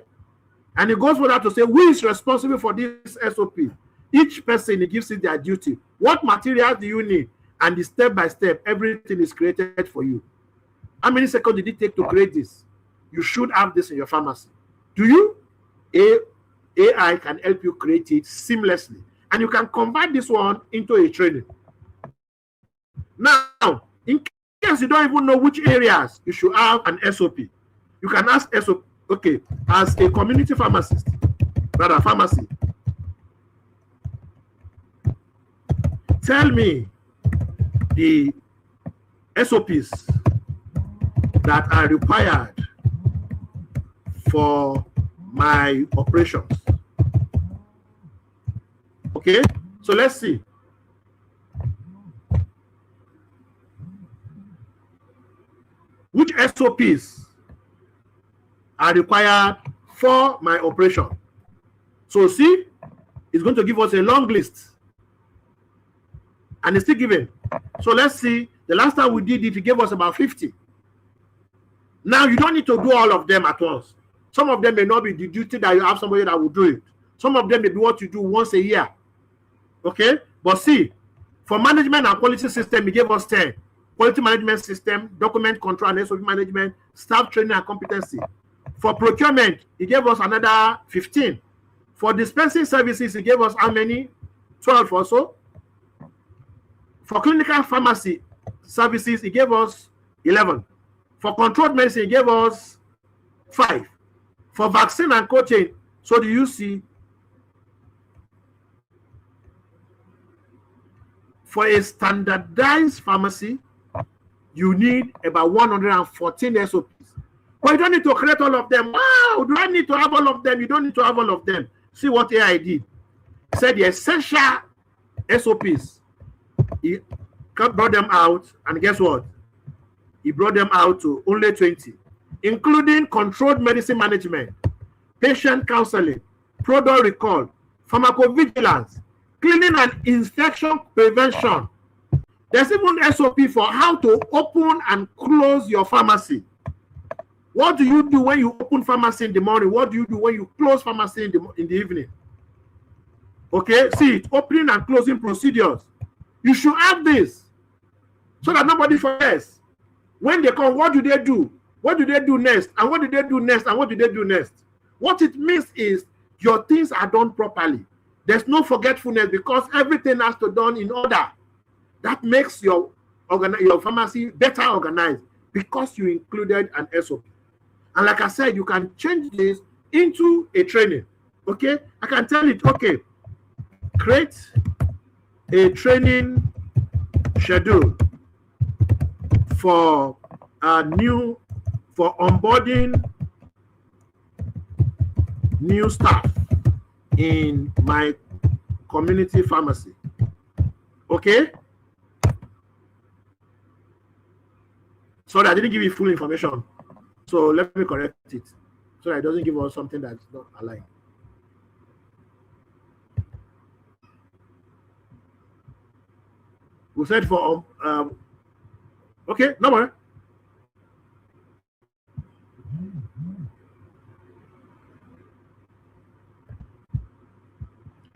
And it goes further to say, who is responsible for this SOP? Each person, it gives it their duty. What materials do you need? And the step by step, everything is created for you. How many seconds did it take to create this? You should have this in your pharmacy. Do you? AI can help you create it seamlessly. And you can convert this one into a training. Now, in case you don't even know which areas you should have an SOP, you can ask SOP, okay, as a community pharmacist, rather pharmacy, tell me the SOPs that are required for my operations. Okay, so let's see. Which SOPs are required for my operation? So see, it's going to give us a long list. And it's still given. So let's see, the last time we did it, it gave us about 50. Now you don't need to do all of them at once. Some of them may not be the duty that you have somebody that will do it. Some of them may be what you do once a year. Okay? But see, for management and quality system, it gave us 10. Quality management system, document control and SOP management, staff training and competency. For procurement, he gave us another 15. For dispensing services, he gave us how many? 12 or so. For clinical pharmacy services, he gave us 11. For controlled medicine, he gave us 5. For vaccine and cold chain, so do you see? For a standardized pharmacy, you need about 114 SOPs. But you don't need to create all of them. Wow, do I need to have all of them? You don't need to have all of them. See what AI did. He said the essential SOPs. He brought them out, and guess what? He brought them out to only 20, including controlled medicine management, patient counseling, product recall, pharmacovigilance, cleaning and infection prevention. There's even SOP for how to open and close your pharmacy. What do you do when you open pharmacy in the morning? What do you do when you close pharmacy in the evening? Okay, see it, opening and closing procedures. You should have this so that nobody forgets. When they come, what do they do? What do they do next? And what do they do next? And what do they do next? What it means is your things are done properly. There's no forgetfulness because everything has to be done in order. That makes your pharmacy better organized because you included an SOP. And like I said, you can change this into a training. Okay? I can tell it, okay, create a training schedule for onboarding new staff in my community pharmacy. Okay? Sorry, I didn't give you full information. So let me correct it so that it doesn't give us something that's not aligned. We said for okay, no more.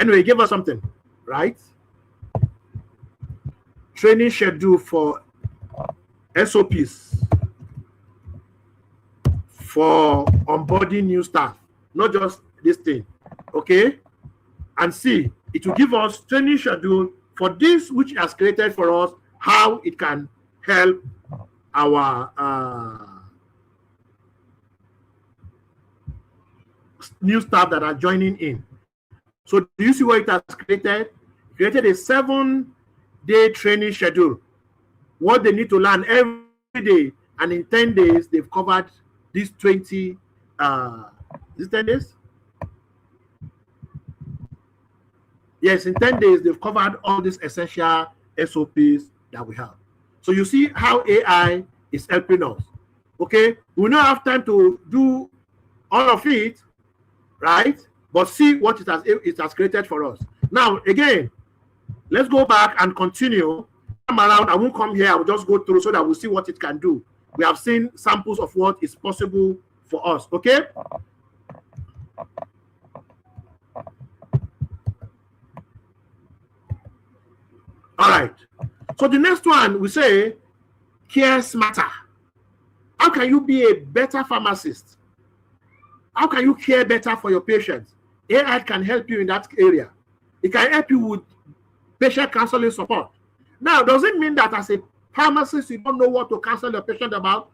Anyway, give us something, right? Training schedule for SOPs for onboarding new staff, not just this thing, okay? And see, it will give us training schedule for this which has created for us, how it can help our new staff that are joining in. So do you see what it has created? It created a 7-day training schedule. What they need to learn every day, and in 10 days, they've covered these 20, is 10 days? Yes, in 10 days, they've covered all these essential SOPs that we have. So you see how AI is helping us. Okay, we don't have time to do all of it, right? But see what it has created for us. Now, again, let's go back and continue. Come around, I won't come here, I will just go through so that we'll see what it can do. We have seen samples of what is possible for us, okay? All right. So the next one, we say, care smarter. How can you be a better pharmacist? How can you care better for your patients? AI can help you in that area. It can help you with patient counseling support. Now, does it mean that as a pharmacist, you don't know what to counsel the patient about?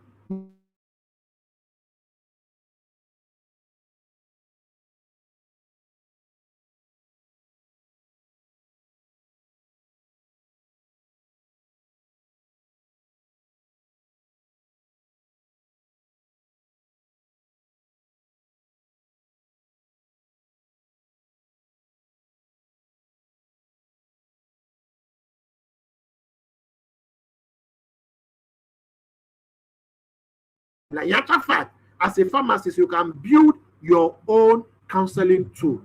Like, in actual fact, as a pharmacist, you can build your own counseling tool.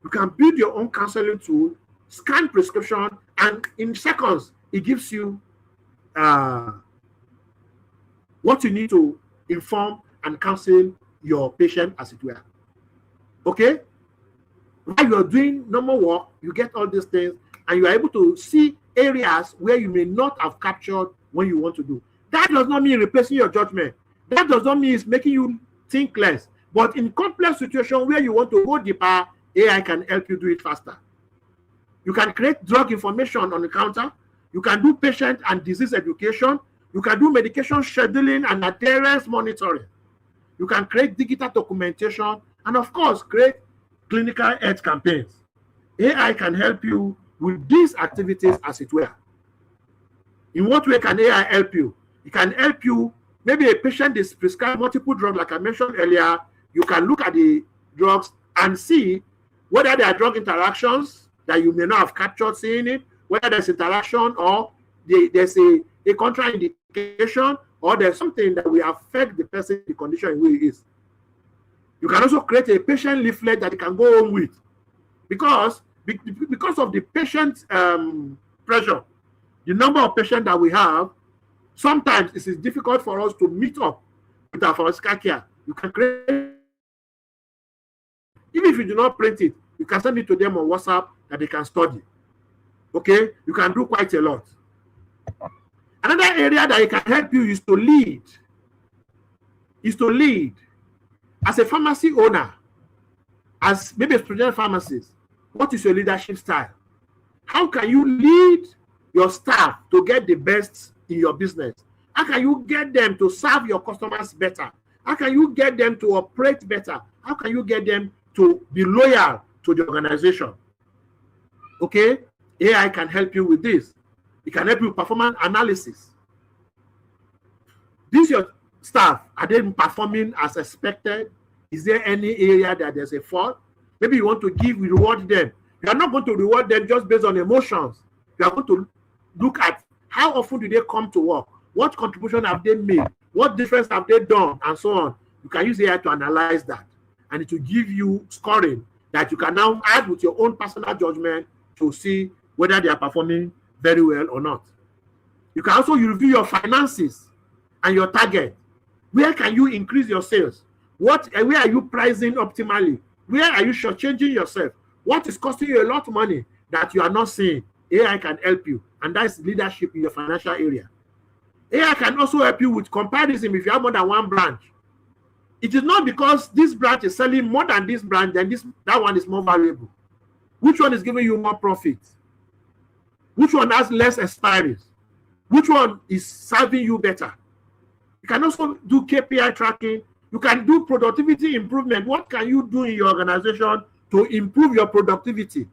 You can build your own counseling tool, scan prescription, and in seconds, it gives you what you need to inform and counsel your patient, as it were. Okay? While you're doing normal work, you get all these things, and you are able to see areas where you may not have captured when you want to do. That does not mean replacing your judgment. That does not mean it's making you think less. But in complex situations where you want to go deeper, AI can help you do it faster. You can create drug information on the counter. You can do patient and disease education. You can do medication scheduling and adherence monitoring. You can create digital documentation and, of course, create clinical health campaigns. AI can help you with these activities, as it were. In what way can AI help you? It can help you. Maybe a patient is prescribed multiple drugs, like I mentioned earlier. You can look at the drugs and see whether there are drug interactions that you may not have captured seeing it, whether there's interaction or there's a contraindication, or there's something that will affect the person, the condition in which he is. You can also create a patient leaflet that you can go home with, because of the patient pressure, the number of patients that we have. Sometimes it is difficult for us to meet up with our pharmaceutical care. You can create, even if you do not print it, you can send it to them on WhatsApp that they can study. Okay, you can do quite a lot. Another area that it can help you is to lead. As a pharmacy owner, as maybe a student pharmacist, what is your leadership style? How can you lead your staff to get the best in your business? How can you get them to serve your customers better? How can you get them to operate better? How can you get them to be loyal to the organization? Okay, AI can help you with this. It can help you perform analysis. These your staff, are they performing as expected? Is there any area that there's a fault? Maybe you want to reward them. You are not going to reward them just based on emotions. You are going to look at how often do they come to work? What contribution have they made? What difference have they done? And so on. You can use AI to analyze that. And it will give you scoring that you can now add with your own personal judgment to see whether they are performing very well or not. You can also review your finances and your target. Where can you increase your sales? Where are you pricing optimally? Where are you shortchanging yourself? What is costing you a lot of money that you are not seeing? AI can help you, and that's leadership in your financial area. AI can also help you with comparison if you have more than one branch. It is not because this branch is selling more than this branch, then that one is more valuable. Which one is giving you more profit? Which one has less expiries? Which one is serving you better? You can also do KPI tracking. You can do productivity improvement. What can you do in your organization to improve your productivity?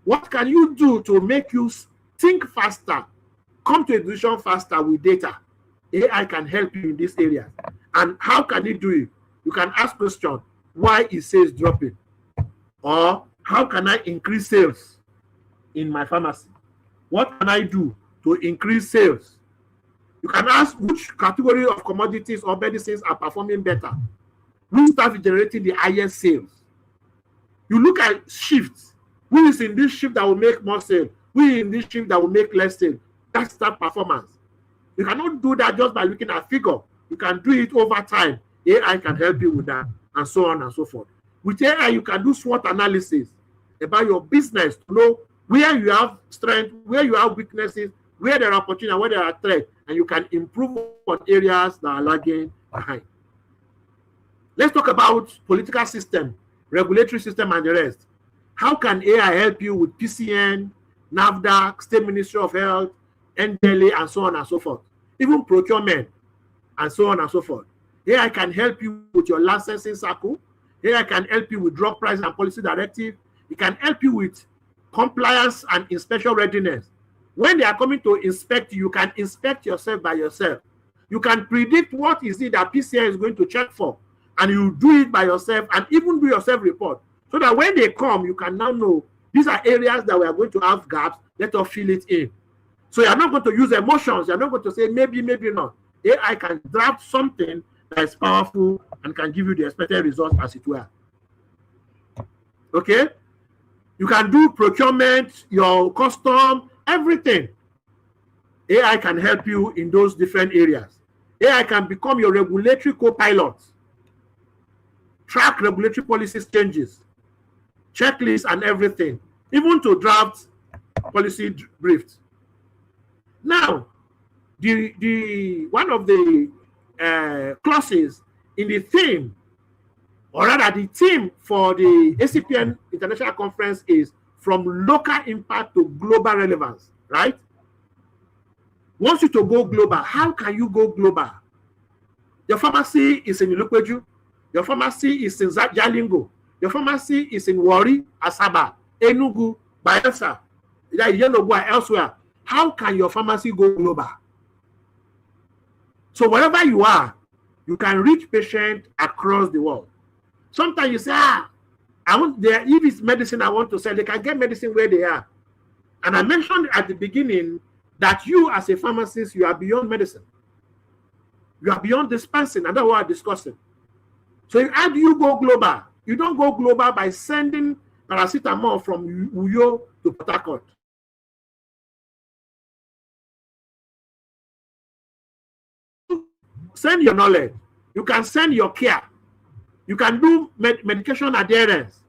What can you do to make you think faster, come to a decision faster with data? AI can help you in this area. And how can it do it? You can ask questions. Why is sales dropping? Or how can I increase sales in my pharmacy? What can I do to increase sales? You can ask which category of commodities or medicines are performing better. Which staff is generating the highest sales? You look at shifts. Who is in this shift that will make more sales? Who is in this shift that will make less sales? That's staff performance. You cannot do that just by looking at figure. You can do it over time. AI can help you with that, and so on and so forth. With AI, you can do SWOT analysis about your business to know where you have strength, where you have weaknesses, where there are opportunities, and where there are threats, and you can improve on areas that are lagging behind. Let's talk about political system, regulatory system, and the rest. How can AI help you with PCN, NAFDAC, State Ministry of Health, NDLA, and so on and so forth? Even procurement, and so on and so forth. AI can help you with your licensing cycle. AI can help you with drug price and policy directive. It can help you with compliance and inspection readiness. When they are coming to inspect you, you can inspect yourself by yourself. You can predict what is it that PCI is going to check for, and you do it by yourself and even do your self-report, so that when they come, you can now know these are areas that we are going to have gaps. Let us fill it in. So you're not going to use emotions. You're not going to say maybe, maybe not. AI can draft something that is powerful and can give you the expected results, as it were. Okay? You can do procurement, your custom, everything. AI can help you in those different areas. AI can become your regulatory co-pilot. Track regulatory policy changes, checklists, and everything, even to draft policy briefs. Now, one of the clauses in the theme, or rather the theme for the ACPN International Conference is from local impact to global relevance, right? Wants you to go global. How can you go global? Your pharmacy is in Ilukweju. Your pharmacy is in Jalingo. Your pharmacy is in Warri, Asaba, Enugu, Bayelsa, Yenogwa, elsewhere. How can your pharmacy go global? So wherever you are, you can reach patients across the world. Sometimes you say, if it's medicine I want to sell, they can get medicine where they are. And I mentioned at the beginning that you as a pharmacist, you are beyond medicine. You are beyond dispensing, and that's what I'm discussing. So how do you go global? You don't go global by sending paracetamol from Uyo to Port Harcourt. Send your knowledge. You can send your care. You can do medication adherence.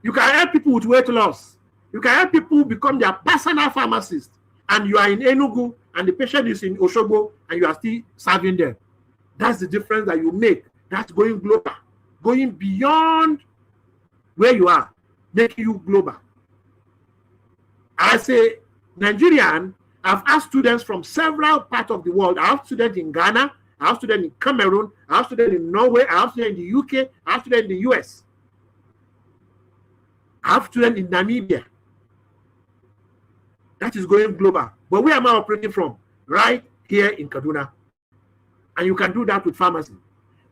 You can help people with weight loss. You can help people become their personal pharmacist. And you are in Enugu and the patient is in Osogbo and you are still serving them. That's the difference that you make. That's going global. Going beyond where you are, making you global. As a Nigerian, I've asked students from several parts of the world. I have students in Ghana, I have students in Cameroon, I have students in Norway, I have students in the UK, I have students in the US. I have students in Namibia. That is going global. But where am I operating from? Right here in Kaduna. And you can do that with pharmacy.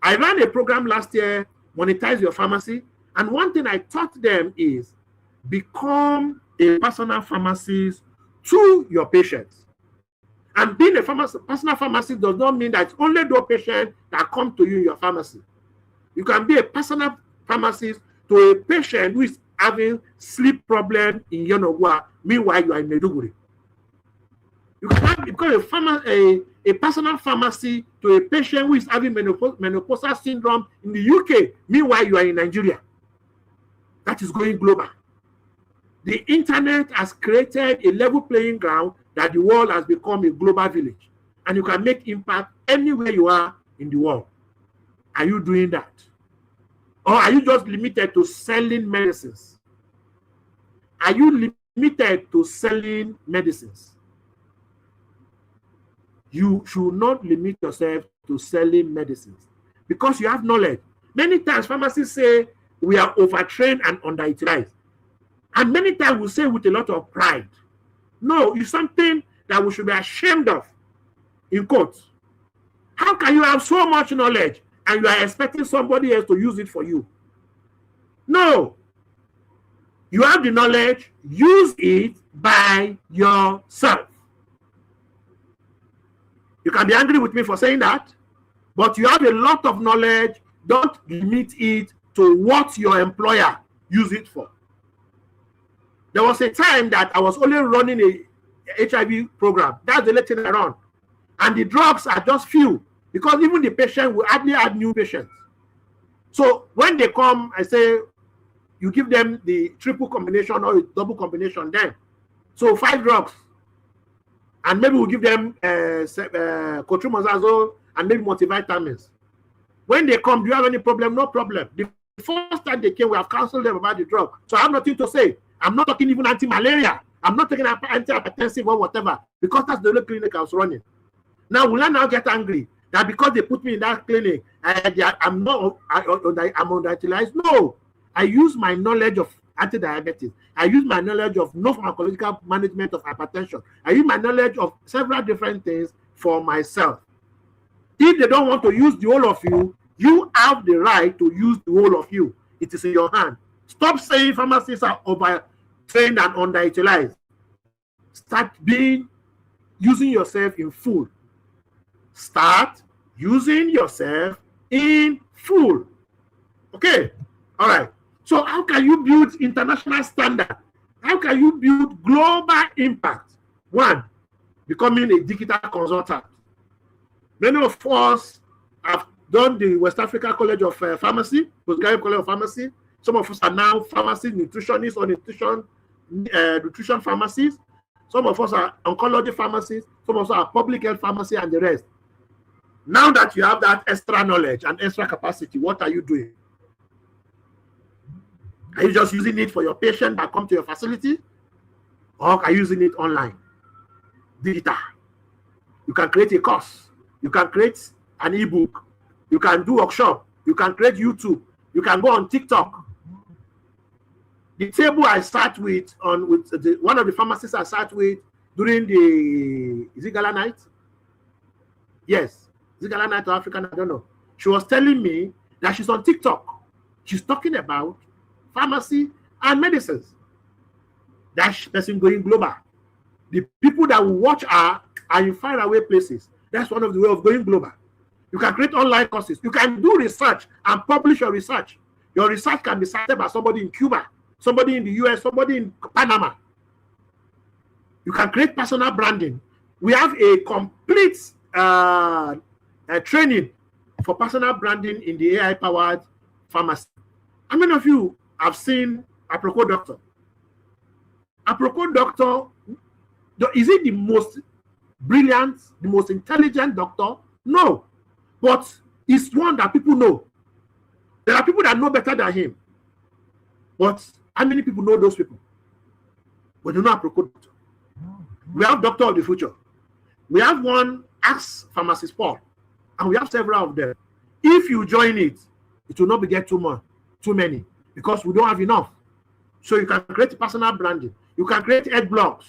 I ran a program last year, Monetize Your Pharmacy. And one thing I taught them is become a personal pharmacist to your patients. And being a personal pharmacist does not mean that it's only those patients that come to you in your pharmacy. You can be a personal pharmacist to a patient who is having sleep problem in Yenogwa, meanwhile you are in Maiduguri. You can become a personal pharmacy to a patient who is having menopausal syndrome in the UK, meanwhile you are in Nigeria. That is going global. The internet has created a level playing ground that the world has become a global village. And you can make impact anywhere you are in the world. Are you doing that? Or are you just limited to selling medicines? Are you limited to selling medicines? You should not limit yourself to selling medicines because you have knowledge. Many times pharmacists say we are overtrained and underutilized. And many times we say with a lot of pride. No, it's something that we should be ashamed of, in quotes. How can you have so much knowledge and you are expecting somebody else to use it for you? No. You have the knowledge, use it by yourself. You can be angry with me for saying that, but you have a lot of knowledge. Don't limit it to what your employer use it for. There was a time that I was only running a HIV program. That's the only thing I run. And the drugs are just few because even the patient will hardly add new patients. So when they come, I say, you give them the triple combination or double combination then. So 5 drugs. And maybe we'll give them cotrimoxazole and maybe multivitamins. When they come, do you have any problem? No problem. The first time they came, we have counseled them about the drug. So I have nothing to say. I'm not talking even anti-malaria. I'm not taking anti-hypertensive or whatever because that's the only clinic I was running. Now, will I now get angry that because they put me in that clinic, I'm underutilized? No. I use my knowledge of anti-diabetes. I use my knowledge of no pharmacological management of hypertension. I use my knowledge of several different things for myself. If they don't want to use the whole of you, you have the right to use the whole of you. It is in your hand. Stop saying pharmacists are overtrained and underutilized. Start using yourself in full. Start using yourself in full. Okay? All right. So how can you build international standard? How can you build global impact? One, becoming a digital consultant. Many of us have done the West Africa College of Pharmacy, Postgraduate College of Pharmacy. Some of us are now pharmacy nutritionists or nutrition pharmacies. Some of us are oncology pharmacies. Some of us are public health pharmacy and the rest. Now that you have that extra knowledge and extra capacity, what are you doing? Are you just using it for your patient that come to your facility? Or are you using it online? Digital. You can create a course. You can create an ebook. You can do workshop. You can create YouTube. You can go on TikTok. The table I sat with one of the pharmacists I sat with during the, is it Gala night? Yes. Is it Gala night or African? I don't know. She was telling me that she's on TikTok. She's talking about pharmacy and medicines. That person going global. The people that will watch her are in faraway places. That's one of the way of going global. You can create online courses. You can do research and publish your research. Your research can be cited by somebody in Cuba, somebody in the US, somebody in Panama. You can create personal branding. We have a complete training for personal branding in the AI-powered pharmacy. How many of you have seen Aproko Doctor? Aproko Doctor, is it the most brilliant, the most intelligent doctor? No. But it's one that people know. There are people that know better than him. But how many people know those people? But you know Aproko Doctor. We have Doctor of the Future. We have one, Ask Pharmacist Paul. And we have several of them. If you join it, it will not be get too many, because we don't have enough. So you can create personal branding. You can create ad blogs.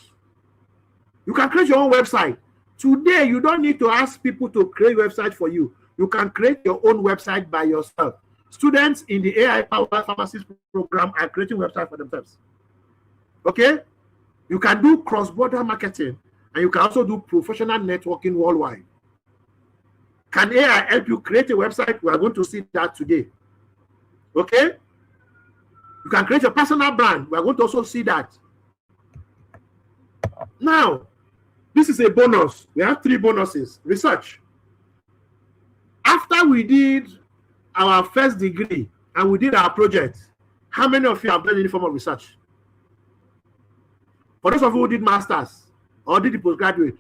You can create your own website. Today, you don't need to ask people to create website for you. You can create your own website by yourself. Students in the AI-powered pharmacist program are creating websites for themselves. Okay? You can do cross-border marketing, and you can also do professional networking worldwide. Can AI help you create a website? We are going to see that today. Okay? You can create a personal brand. We are going to also see that. Now, this is a bonus. We have 3 bonuses. Research. After we did our first degree and we did our project, how many of you have done any form of research? For those of you who did masters or did the postgraduate,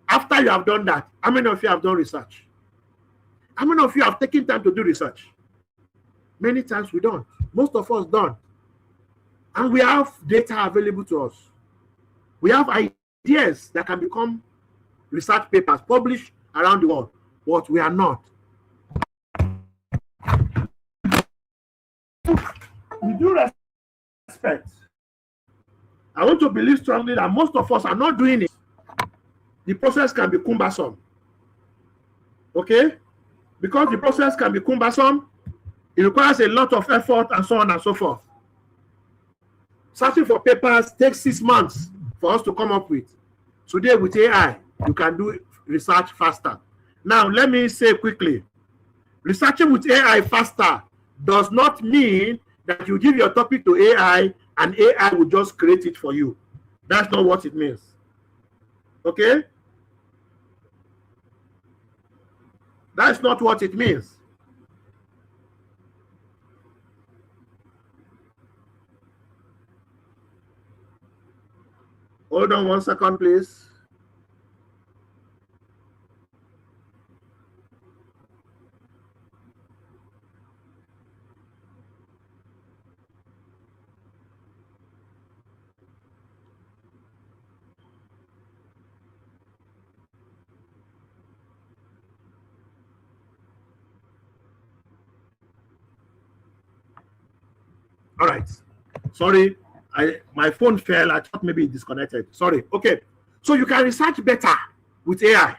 after you have done that, how many of you have done research? How many of you have taken time to do research? Many times we don't. Most of us don't. And we have data available to us. We have ideas that can become research papers published around the world, but we are not. With due respect, I want to believe strongly that most of us are not doing it. The process can be cumbersome. Okay? Because the process can be cumbersome, it requires a lot of effort and so on and so forth. Searching for papers takes 6 months for us to come up with. Today with AI, you can do research faster. Now, let me say quickly, researching with AI faster does not mean that you give your topic to AI and AI will just create it for you. That's not what it means. Okay? That's not what it means. Hold on 1 second, please. All right. Sorry, my phone fell. I thought maybe it disconnected. Sorry. Okay. So you can research better with AI.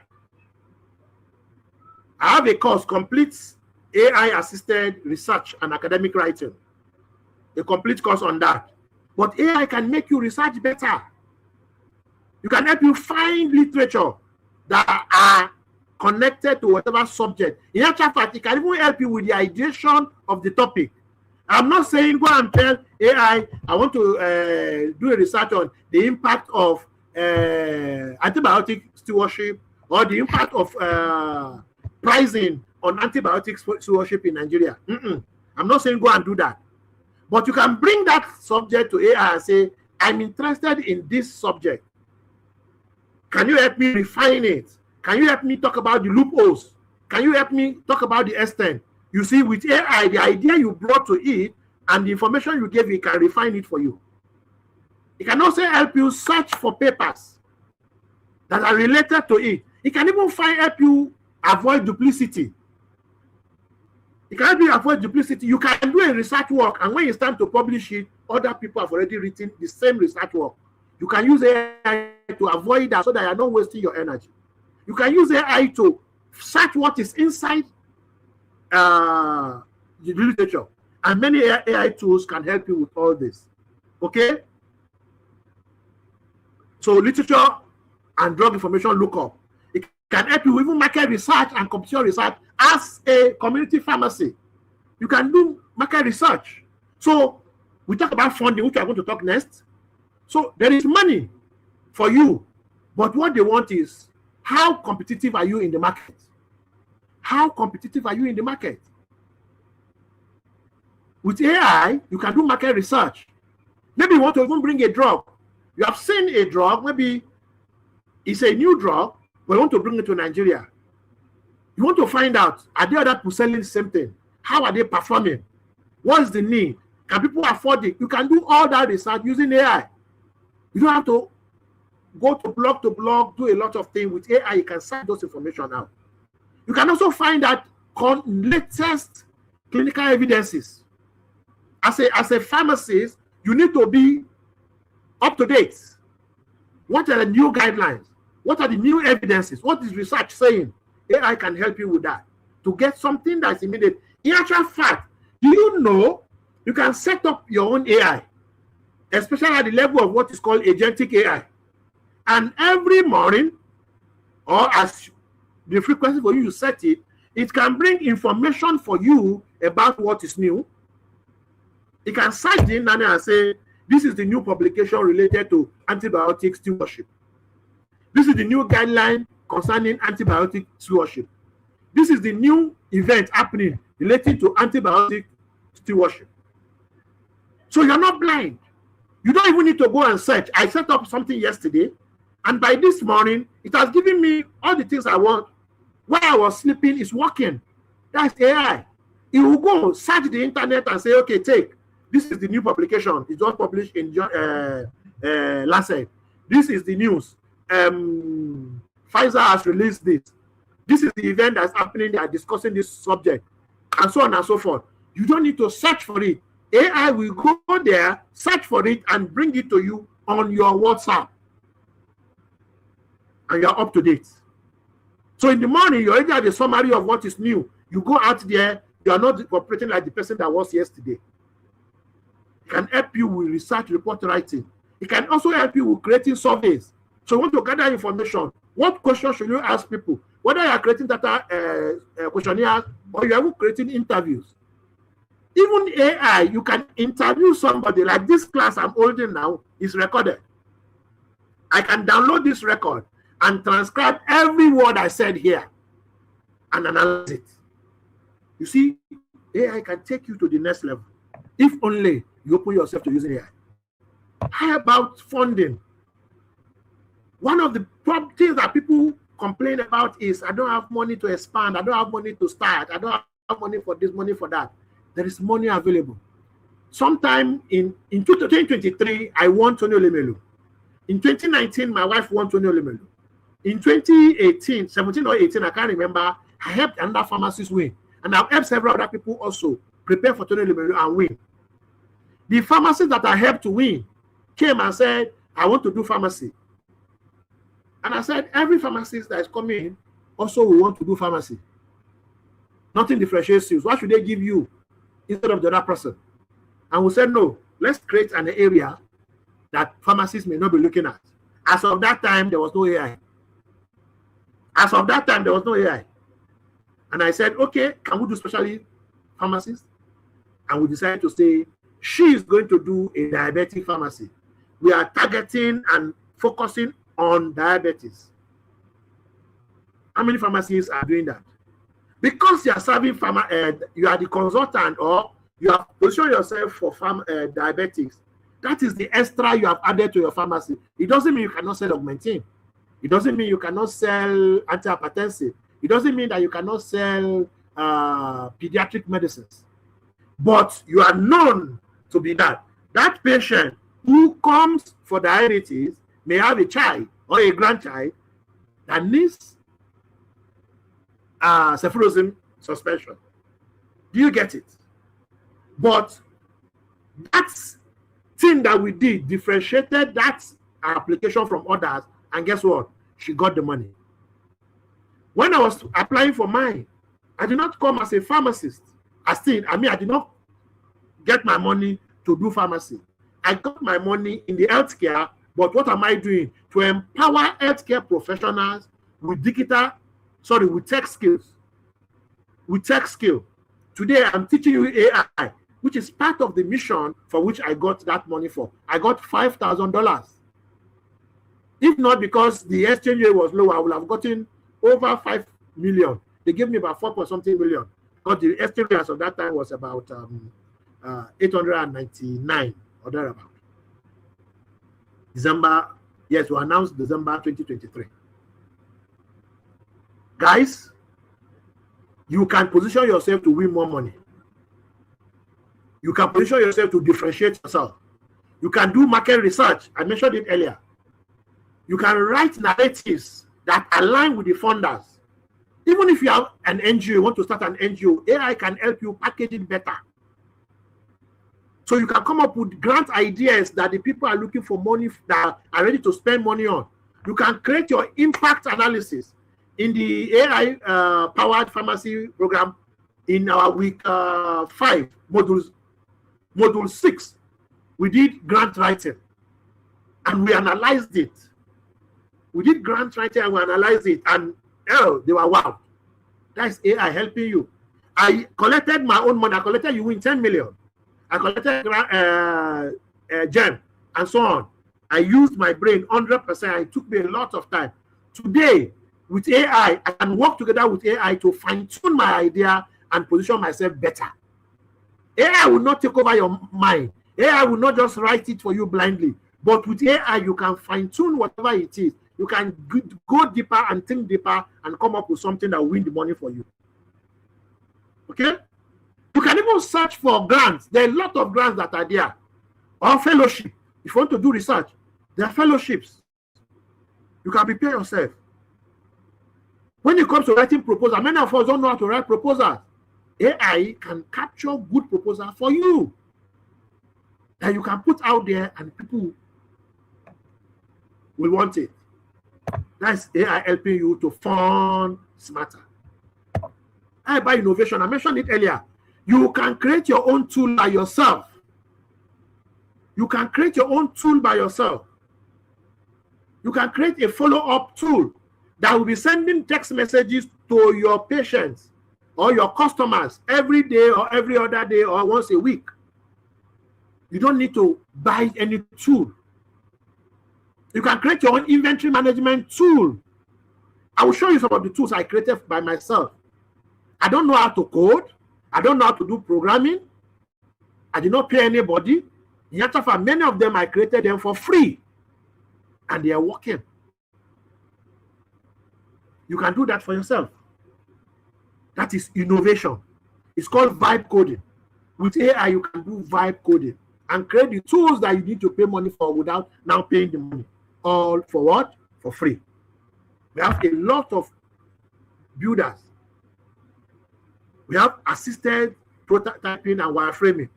I have a course, complete AI-assisted research and academic writing. A complete course on that. But AI can make you research better. You can help you find literature that are connected to whatever subject. In actual fact, it can even help you with the ideation of the topic. I'm not saying go and tell AI, I want to do a research on the impact of antibiotic stewardship or the impact of pricing on antibiotic stewardship in Nigeria. I'm not saying go and do that. But you can bring that subject to AI and say, I'm interested in this subject. Can you help me refine it? Can you help me talk about the loopholes? Can you help me talk about the extent? You see, with AI, the idea you brought to it and the information you gave, it can refine it for you. It can also help you search for papers that are related to it. It can even help you avoid duplicity. It can help you avoid duplicity. You can do a research work, and when it's time to publish it, other people have already written the same research work. You can use AI to avoid that so that you're not wasting your energy. You can use AI to search what is inside the literature. And many AI tools can help you with all this. Okay? So literature and drug information lookup. It can help you even market research and competition research as a community pharmacy. You can do market research. So we talk about funding, which I'm going to talk next. So there is money for you, but what they want is, how competitive are you in the market? How competitive are you in the market? With AI, you can do market research. Maybe you want to even bring a drug. You have seen a drug, maybe it's a new drug, but you want to bring it to Nigeria. You want to find out, are there other people selling the same thing? How are they performing? What is the need? Can people afford it? You can do all that research using AI. You don't have to go to blog, do a lot of things. With AI, you can search those information out. You can also find out latest clinical evidences. As a pharmacist, you need to be up to date. What are the new guidelines? What are the new evidences? What is research saying? AI can help you with that to get something that's immediate. In actual fact, do you know you can set up your own AI, especially at the level of what is called agentic AI. And every morning, or as the frequency for you to set it, it can bring information for you about what is new. It can search the internet and say, this is the new publication related to antibiotic stewardship. This is the new guideline concerning antibiotic stewardship. This is the new event happening related to antibiotic stewardship. So you're not blind. You don't even need to go and search. I set up something yesterday, and by this morning, it has given me all the things I want. While I was sleeping, it's working. That's AI. It will go search the internet and say, okay, this is the new publication. It was published in Lancet. This is the news. Pfizer has released this. This is the event that's happening. They are discussing this subject, and so on and so forth. You don't need to search for it. AI will go there, search for it, and bring it to you on your WhatsApp. And you're up to date. So in the morning, you already have a summary of what is new. You go out there, you are not operating like the person that was yesterday. It can help you with research report writing. It can also help you with creating surveys. So you want to gather information. What questions should you ask people? Whether you are creating data questionnaires or you are creating interviews. Even AI, you can interview somebody. Like this class I'm holding now is recorded. I can download this record and transcribe every word I said here and analyze it. You see, AI can take you to the next level if only you open yourself to using AI. How about funding? One of the things that people complain about is, I don't have money to expand, I don't have money to start, I don't have money for this, money for that. There is money available. Sometime in 2023, I won Tony Olemelu. In 2019, my wife won Tony Olemelu. In 2018, 17 or 18, I can't remember, I helped another pharmacist win. And I've helped several other people also prepare for Tony Olemelu and win. The pharmacist that I helped to win came and said, I want to do pharmacy. And I said, every pharmacist that is coming in also will want to do pharmacy. Nothing differentiates you. What should they give you instead of the other person? And we said, no, let's create an area that pharmacists may not be looking at. As of that time, there was no AI. As of that time, there was no AI. And I said, okay, can we do specialty pharmacists? And we decided to say, she is going to do a diabetic pharmacy. We are targeting and focusing on diabetes. How many pharmacies are doing that? Because you are serving you are the consultant, or you have positioned yourself for diabetics. That is the extra you have added to your pharmacy. It doesn't mean you cannot sell augmentin. It doesn't mean you cannot sell antihypertensive. It doesn't mean that you cannot sell pediatric medicines, but you are known to be that. That patient who comes for diabetes may have a child or a grandchild that needs cephalosporin suspension. Do you get it? But that thing that we did differentiated that application from others, and guess what? She got the money. When I was applying for mine, I did not come as a pharmacist. I did not get my money to do pharmacy. I got my money in the healthcare, but what am I doing? To empower healthcare professionals with with tech skills. With tech skill. Today, I'm teaching you AI, which is part of the mission for which I got that money for. I got $5,000. If not because the exchange rate was low, I would have gotten over 5 million. They gave me about 4.something million. Because the exchange rate as of that time was about 899 or thereabout. December, yes, we announced December 2023. Guys, you can position yourself to win more money. You can position yourself to differentiate yourself. You can do market research. I mentioned it earlier. You can write narratives that align with the funders. Even if you have an NGO, you want to start an NGO, AI can help you package it better. So you can come up with grant ideas that the people are looking for money, that are ready to spend money on. You can create your impact analysis. In the AI powered pharmacy program, in our week 5, module 6, we did grant writing and we analyzed it. We did grant writing and we analyzed it, and they were wow. That's AI helping you. I collected my own money. I collected, you win 10 million. I collected gem and so on. I used my brain 100%. It took me a lot of time. Today, with AI, I can work together with AI to fine-tune my idea and position myself better. AI will not take over your mind. AI will not just write it for you blindly. But with AI, you can fine-tune whatever it is. You can go deeper and think deeper and come up with something that will win the money for you. Okay? You can even search for grants. There are a lot of grants that are there. Or fellowship. If you want to do research, there are fellowships. You can prepare yourself. When it comes to writing proposals, many of us don't know how to write proposals. AI can capture good proposals for you that you can put out there and people will want it. That's AI helping you to fund smarter. AI by innovation, I mentioned it earlier. You can create your own tool by yourself. You can create your own tool by yourself. You can create a follow-up tool that will be sending text messages to your patients or your customers every day or every other day or once a week. You don't need to buy any tool. You can create your own inventory management tool. I will show you some of the tools I created by myself. I don't know how to code. I don't know how to do programming. I did not pay anybody. In actual fact, many of them, I created them for free. And they are working. You can do that for yourself. That is innovation. It's called vibe coding. With AI, you can do vibe coding and create the tools that you need to pay money for without now paying the money. All for what? For free. We have a lot of builders. We have assisted prototyping and wireframing.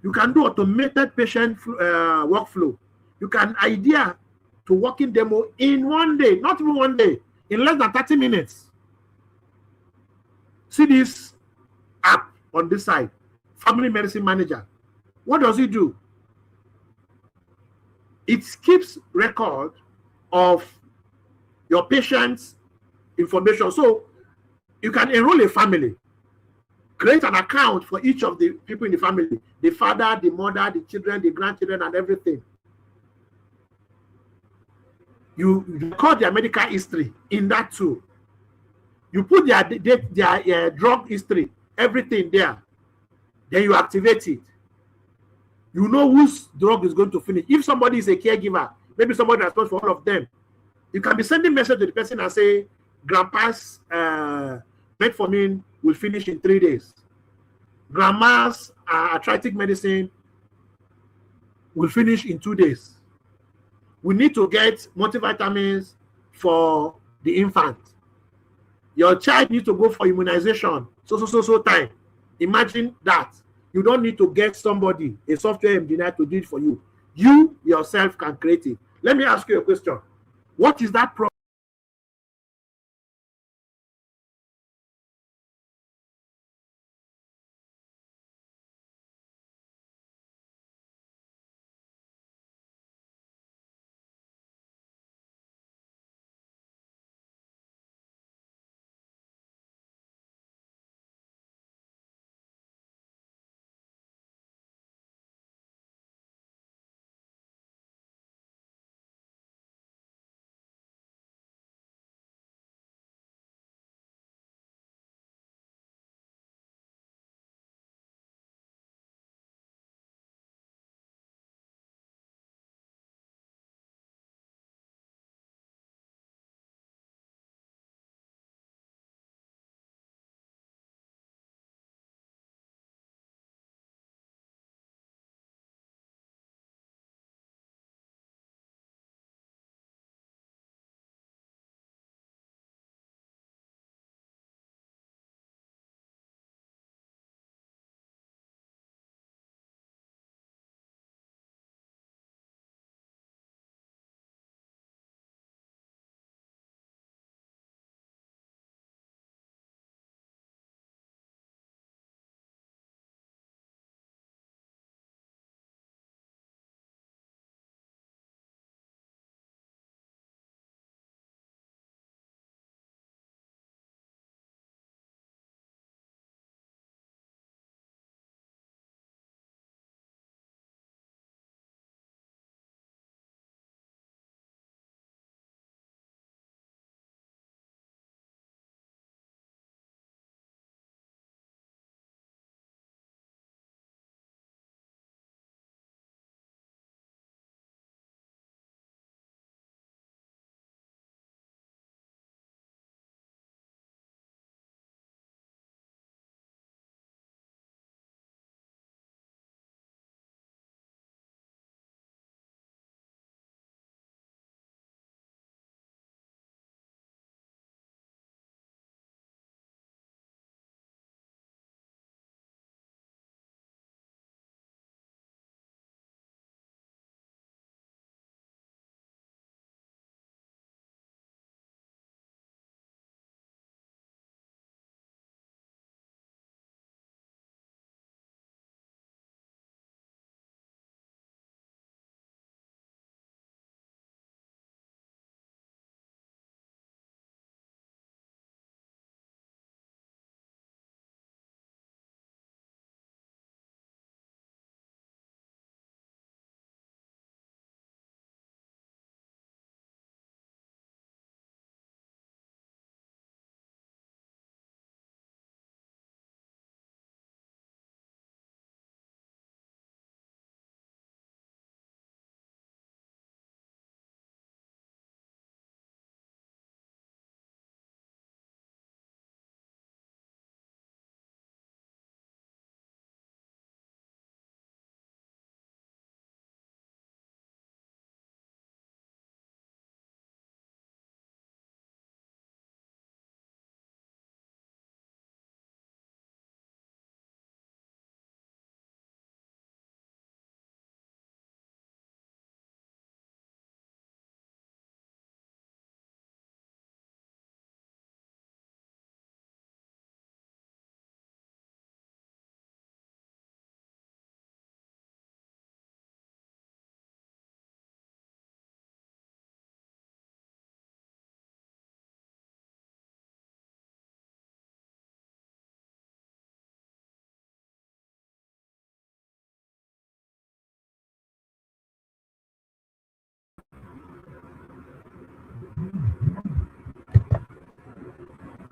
You can do automated patient workflow. You can idea to working demo in one day, not even one day, in less than 30 minutes. See this app on this side, Family Medicine Manager. What does it do? It keeps record of your patient's information. So you can enroll a family, create an account for each of the people in the family, the father, the mother, the children, the grandchildren, and everything. You record their medical history in that tool. You put their drug history, everything there. Then you activate it. You know whose drug is going to finish. If somebody is a caregiver, maybe somebody responds for all of them, you can be sending message to the person and say, Grandpa's metformin will finish in 3 days. Grandma's arthritic medicine will finish in 2 days. We need to get multivitamins for the infant. Your child needs to go for immunization so time. Imagine that. You don't need to get somebody, a software engineer, to do it for you. You yourself can create it. Let me ask you a question. What is that problem?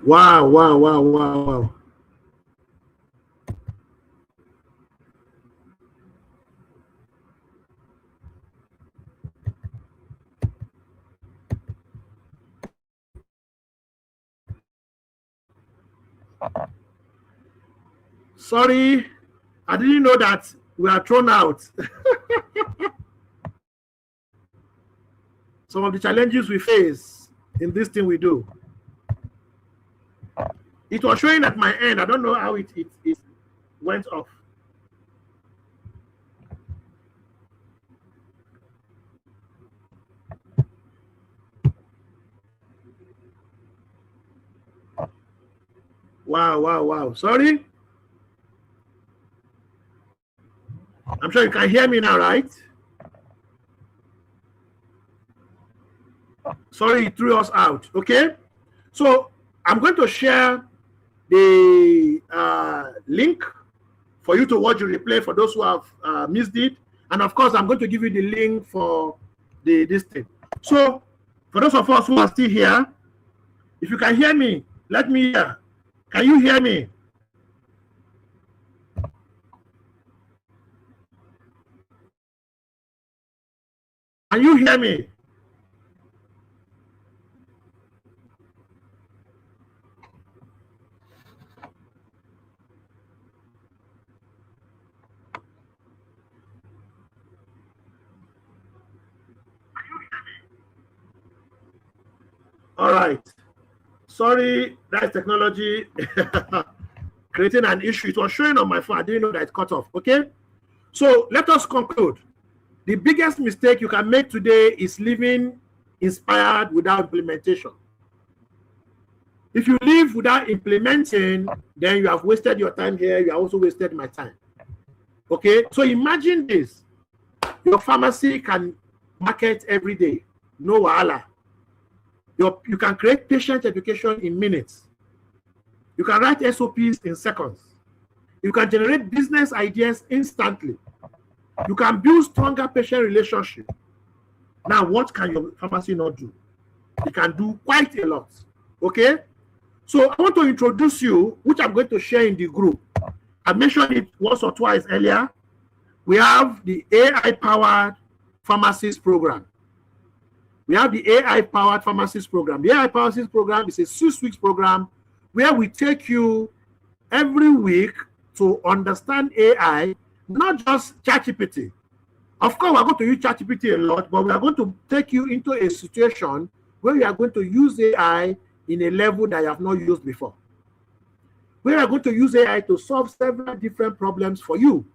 Wow, wow, wow, wow, wow. Sorry, I didn't know that we are thrown out. Some of the challenges we face in this thing we do. It was showing at my end. I don't know how it went off. Wow. Sorry. I'm sure you can hear me now, right? Sorry, it threw us out. Okay. So I'm going to share the link for you to watch the replay for those who have missed it. And of course, I'm going to give you the link for this thing. So for those of us who are still here, if you can hear me, let me hear. Can you hear me? Can you hear me? All right. Sorry, that's technology creating an issue. It was showing on my phone. I didn't know that it cut off. Okay. So let us conclude. The biggest mistake you can make today is living inspired without implementation. If you live without implementing, then you have wasted your time here. You have also wasted my time. Okay. So imagine this. Your pharmacy can market every day. No wahala. You can create patient education in minutes. You can write SOPs in seconds. You can generate business ideas instantly. You can build stronger patient relationship. Now, what can your pharmacy not do? It can do quite a lot. Okay? So I want to introduce you, which I'm going to share in the group. I mentioned it once or twice earlier. We have the AI-powered Pharmacist program. We have the AI-powered Pharmacist program. The AI-powered Pharmacist program is a 6-week program where we take you every week to understand AI, not just ChatGPT. Of course, we're going to use ChatGPT a lot, but we are going to take you into a situation where you are going to use AI in a level that you have not used before. We are going to use AI to solve several different problems for you.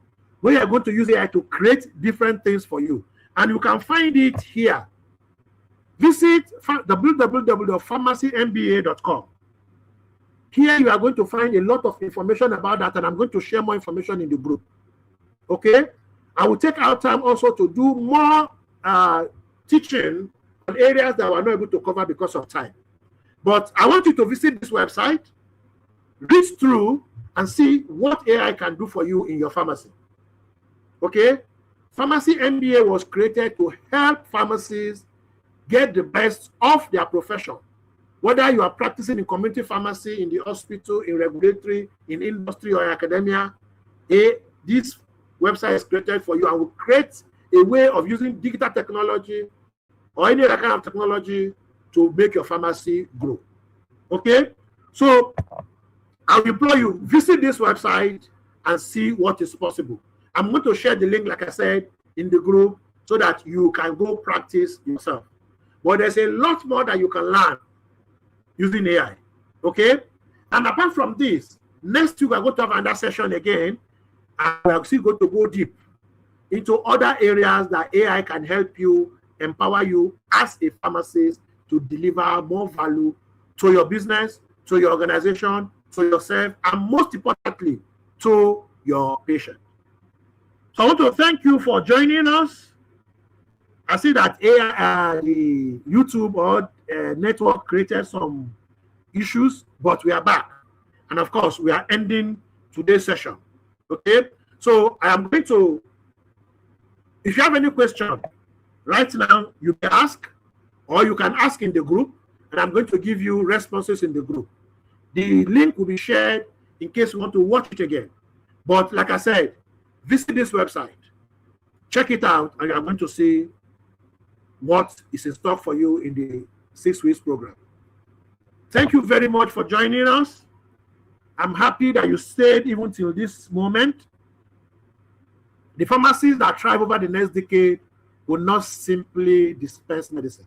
We are going to use AI to create different things for you. And you can find it here. Visit www.pharmacymba.com. Here you are going to find a lot of information about that, and I'm going to share more information in the group. Okay? I will take our time also to do more teaching on areas that we're not able to cover because of time. But I want you to visit this website, read through, and see what AI can do for you in your pharmacy. Okay? Pharmacy MBA was created to help pharmacies get the best of their profession. Whether you are practicing in community pharmacy, in the hospital, in regulatory, in industry, or in academia, this website is created for you and will create a way of using digital technology or any other kind of technology to make your pharmacy grow. Okay? So I will implore you, visit this website and see what is possible. I'm going to share the link, like I said, in the group so that you can go practice yourself. But there's a lot more that you can learn using AI. Okay? And apart from this, next week we're going to have another session again, and we're still going to go deep into other areas that AI can help you, empower you as a pharmacist to deliver more value to your business, to your organization, to yourself, and most importantly, to your patient. So I want to thank you for joining us. I see that AI, the YouTube or network created some issues, but we are back. And of course, we are ending today's session. Okay? So I am going to, if you have any question right now, you can ask, or you can ask in the group, and I'm going to give you responses in the group. The link will be shared in case you want to watch it again. But like I said, visit this website, check it out, and you're going to see what is in stock for you in the 6 weeks program. Thank you very much for joining us. I'm happy that you stayed even till this moment. The pharmacies that thrive over the next decade will not simply dispense medicine.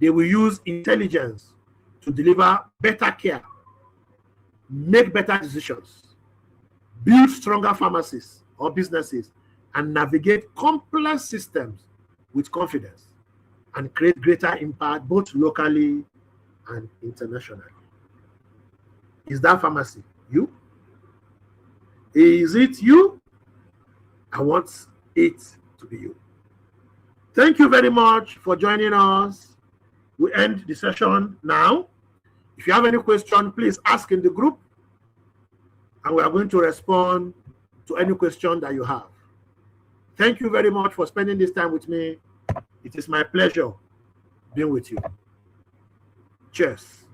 They will use intelligence to deliver better care, make better decisions, build stronger pharmacies or businesses, and navigate complex systems with confidence and create greater impact both locally and internationally. Is that pharmacy you? Is it you? I want it to be you. Thank you very much for joining us. We end the session now. If you have any question, please ask in the group, and we are going to respond to any question that you have. Thank you very much for spending this time with me. It is my pleasure being with you. Cheers.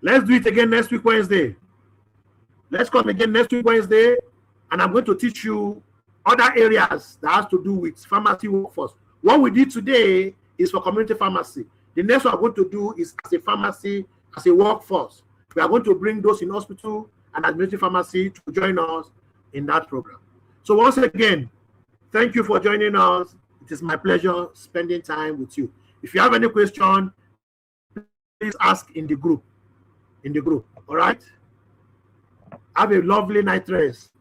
Let's do it again next week, Wednesday. Let's come again next week, Wednesday, and I'm going to teach you other areas that has to do with pharmacy workforce. What we did today is for community pharmacy. The next one I'm going to do is as a pharmacy, as a workforce. We are going to bring those in hospital and administrative pharmacy to join us in that program. So once again, thank you for joining us. It is my pleasure spending time with you. If you have any question, please ask in the group. All right? Have a lovely night rest.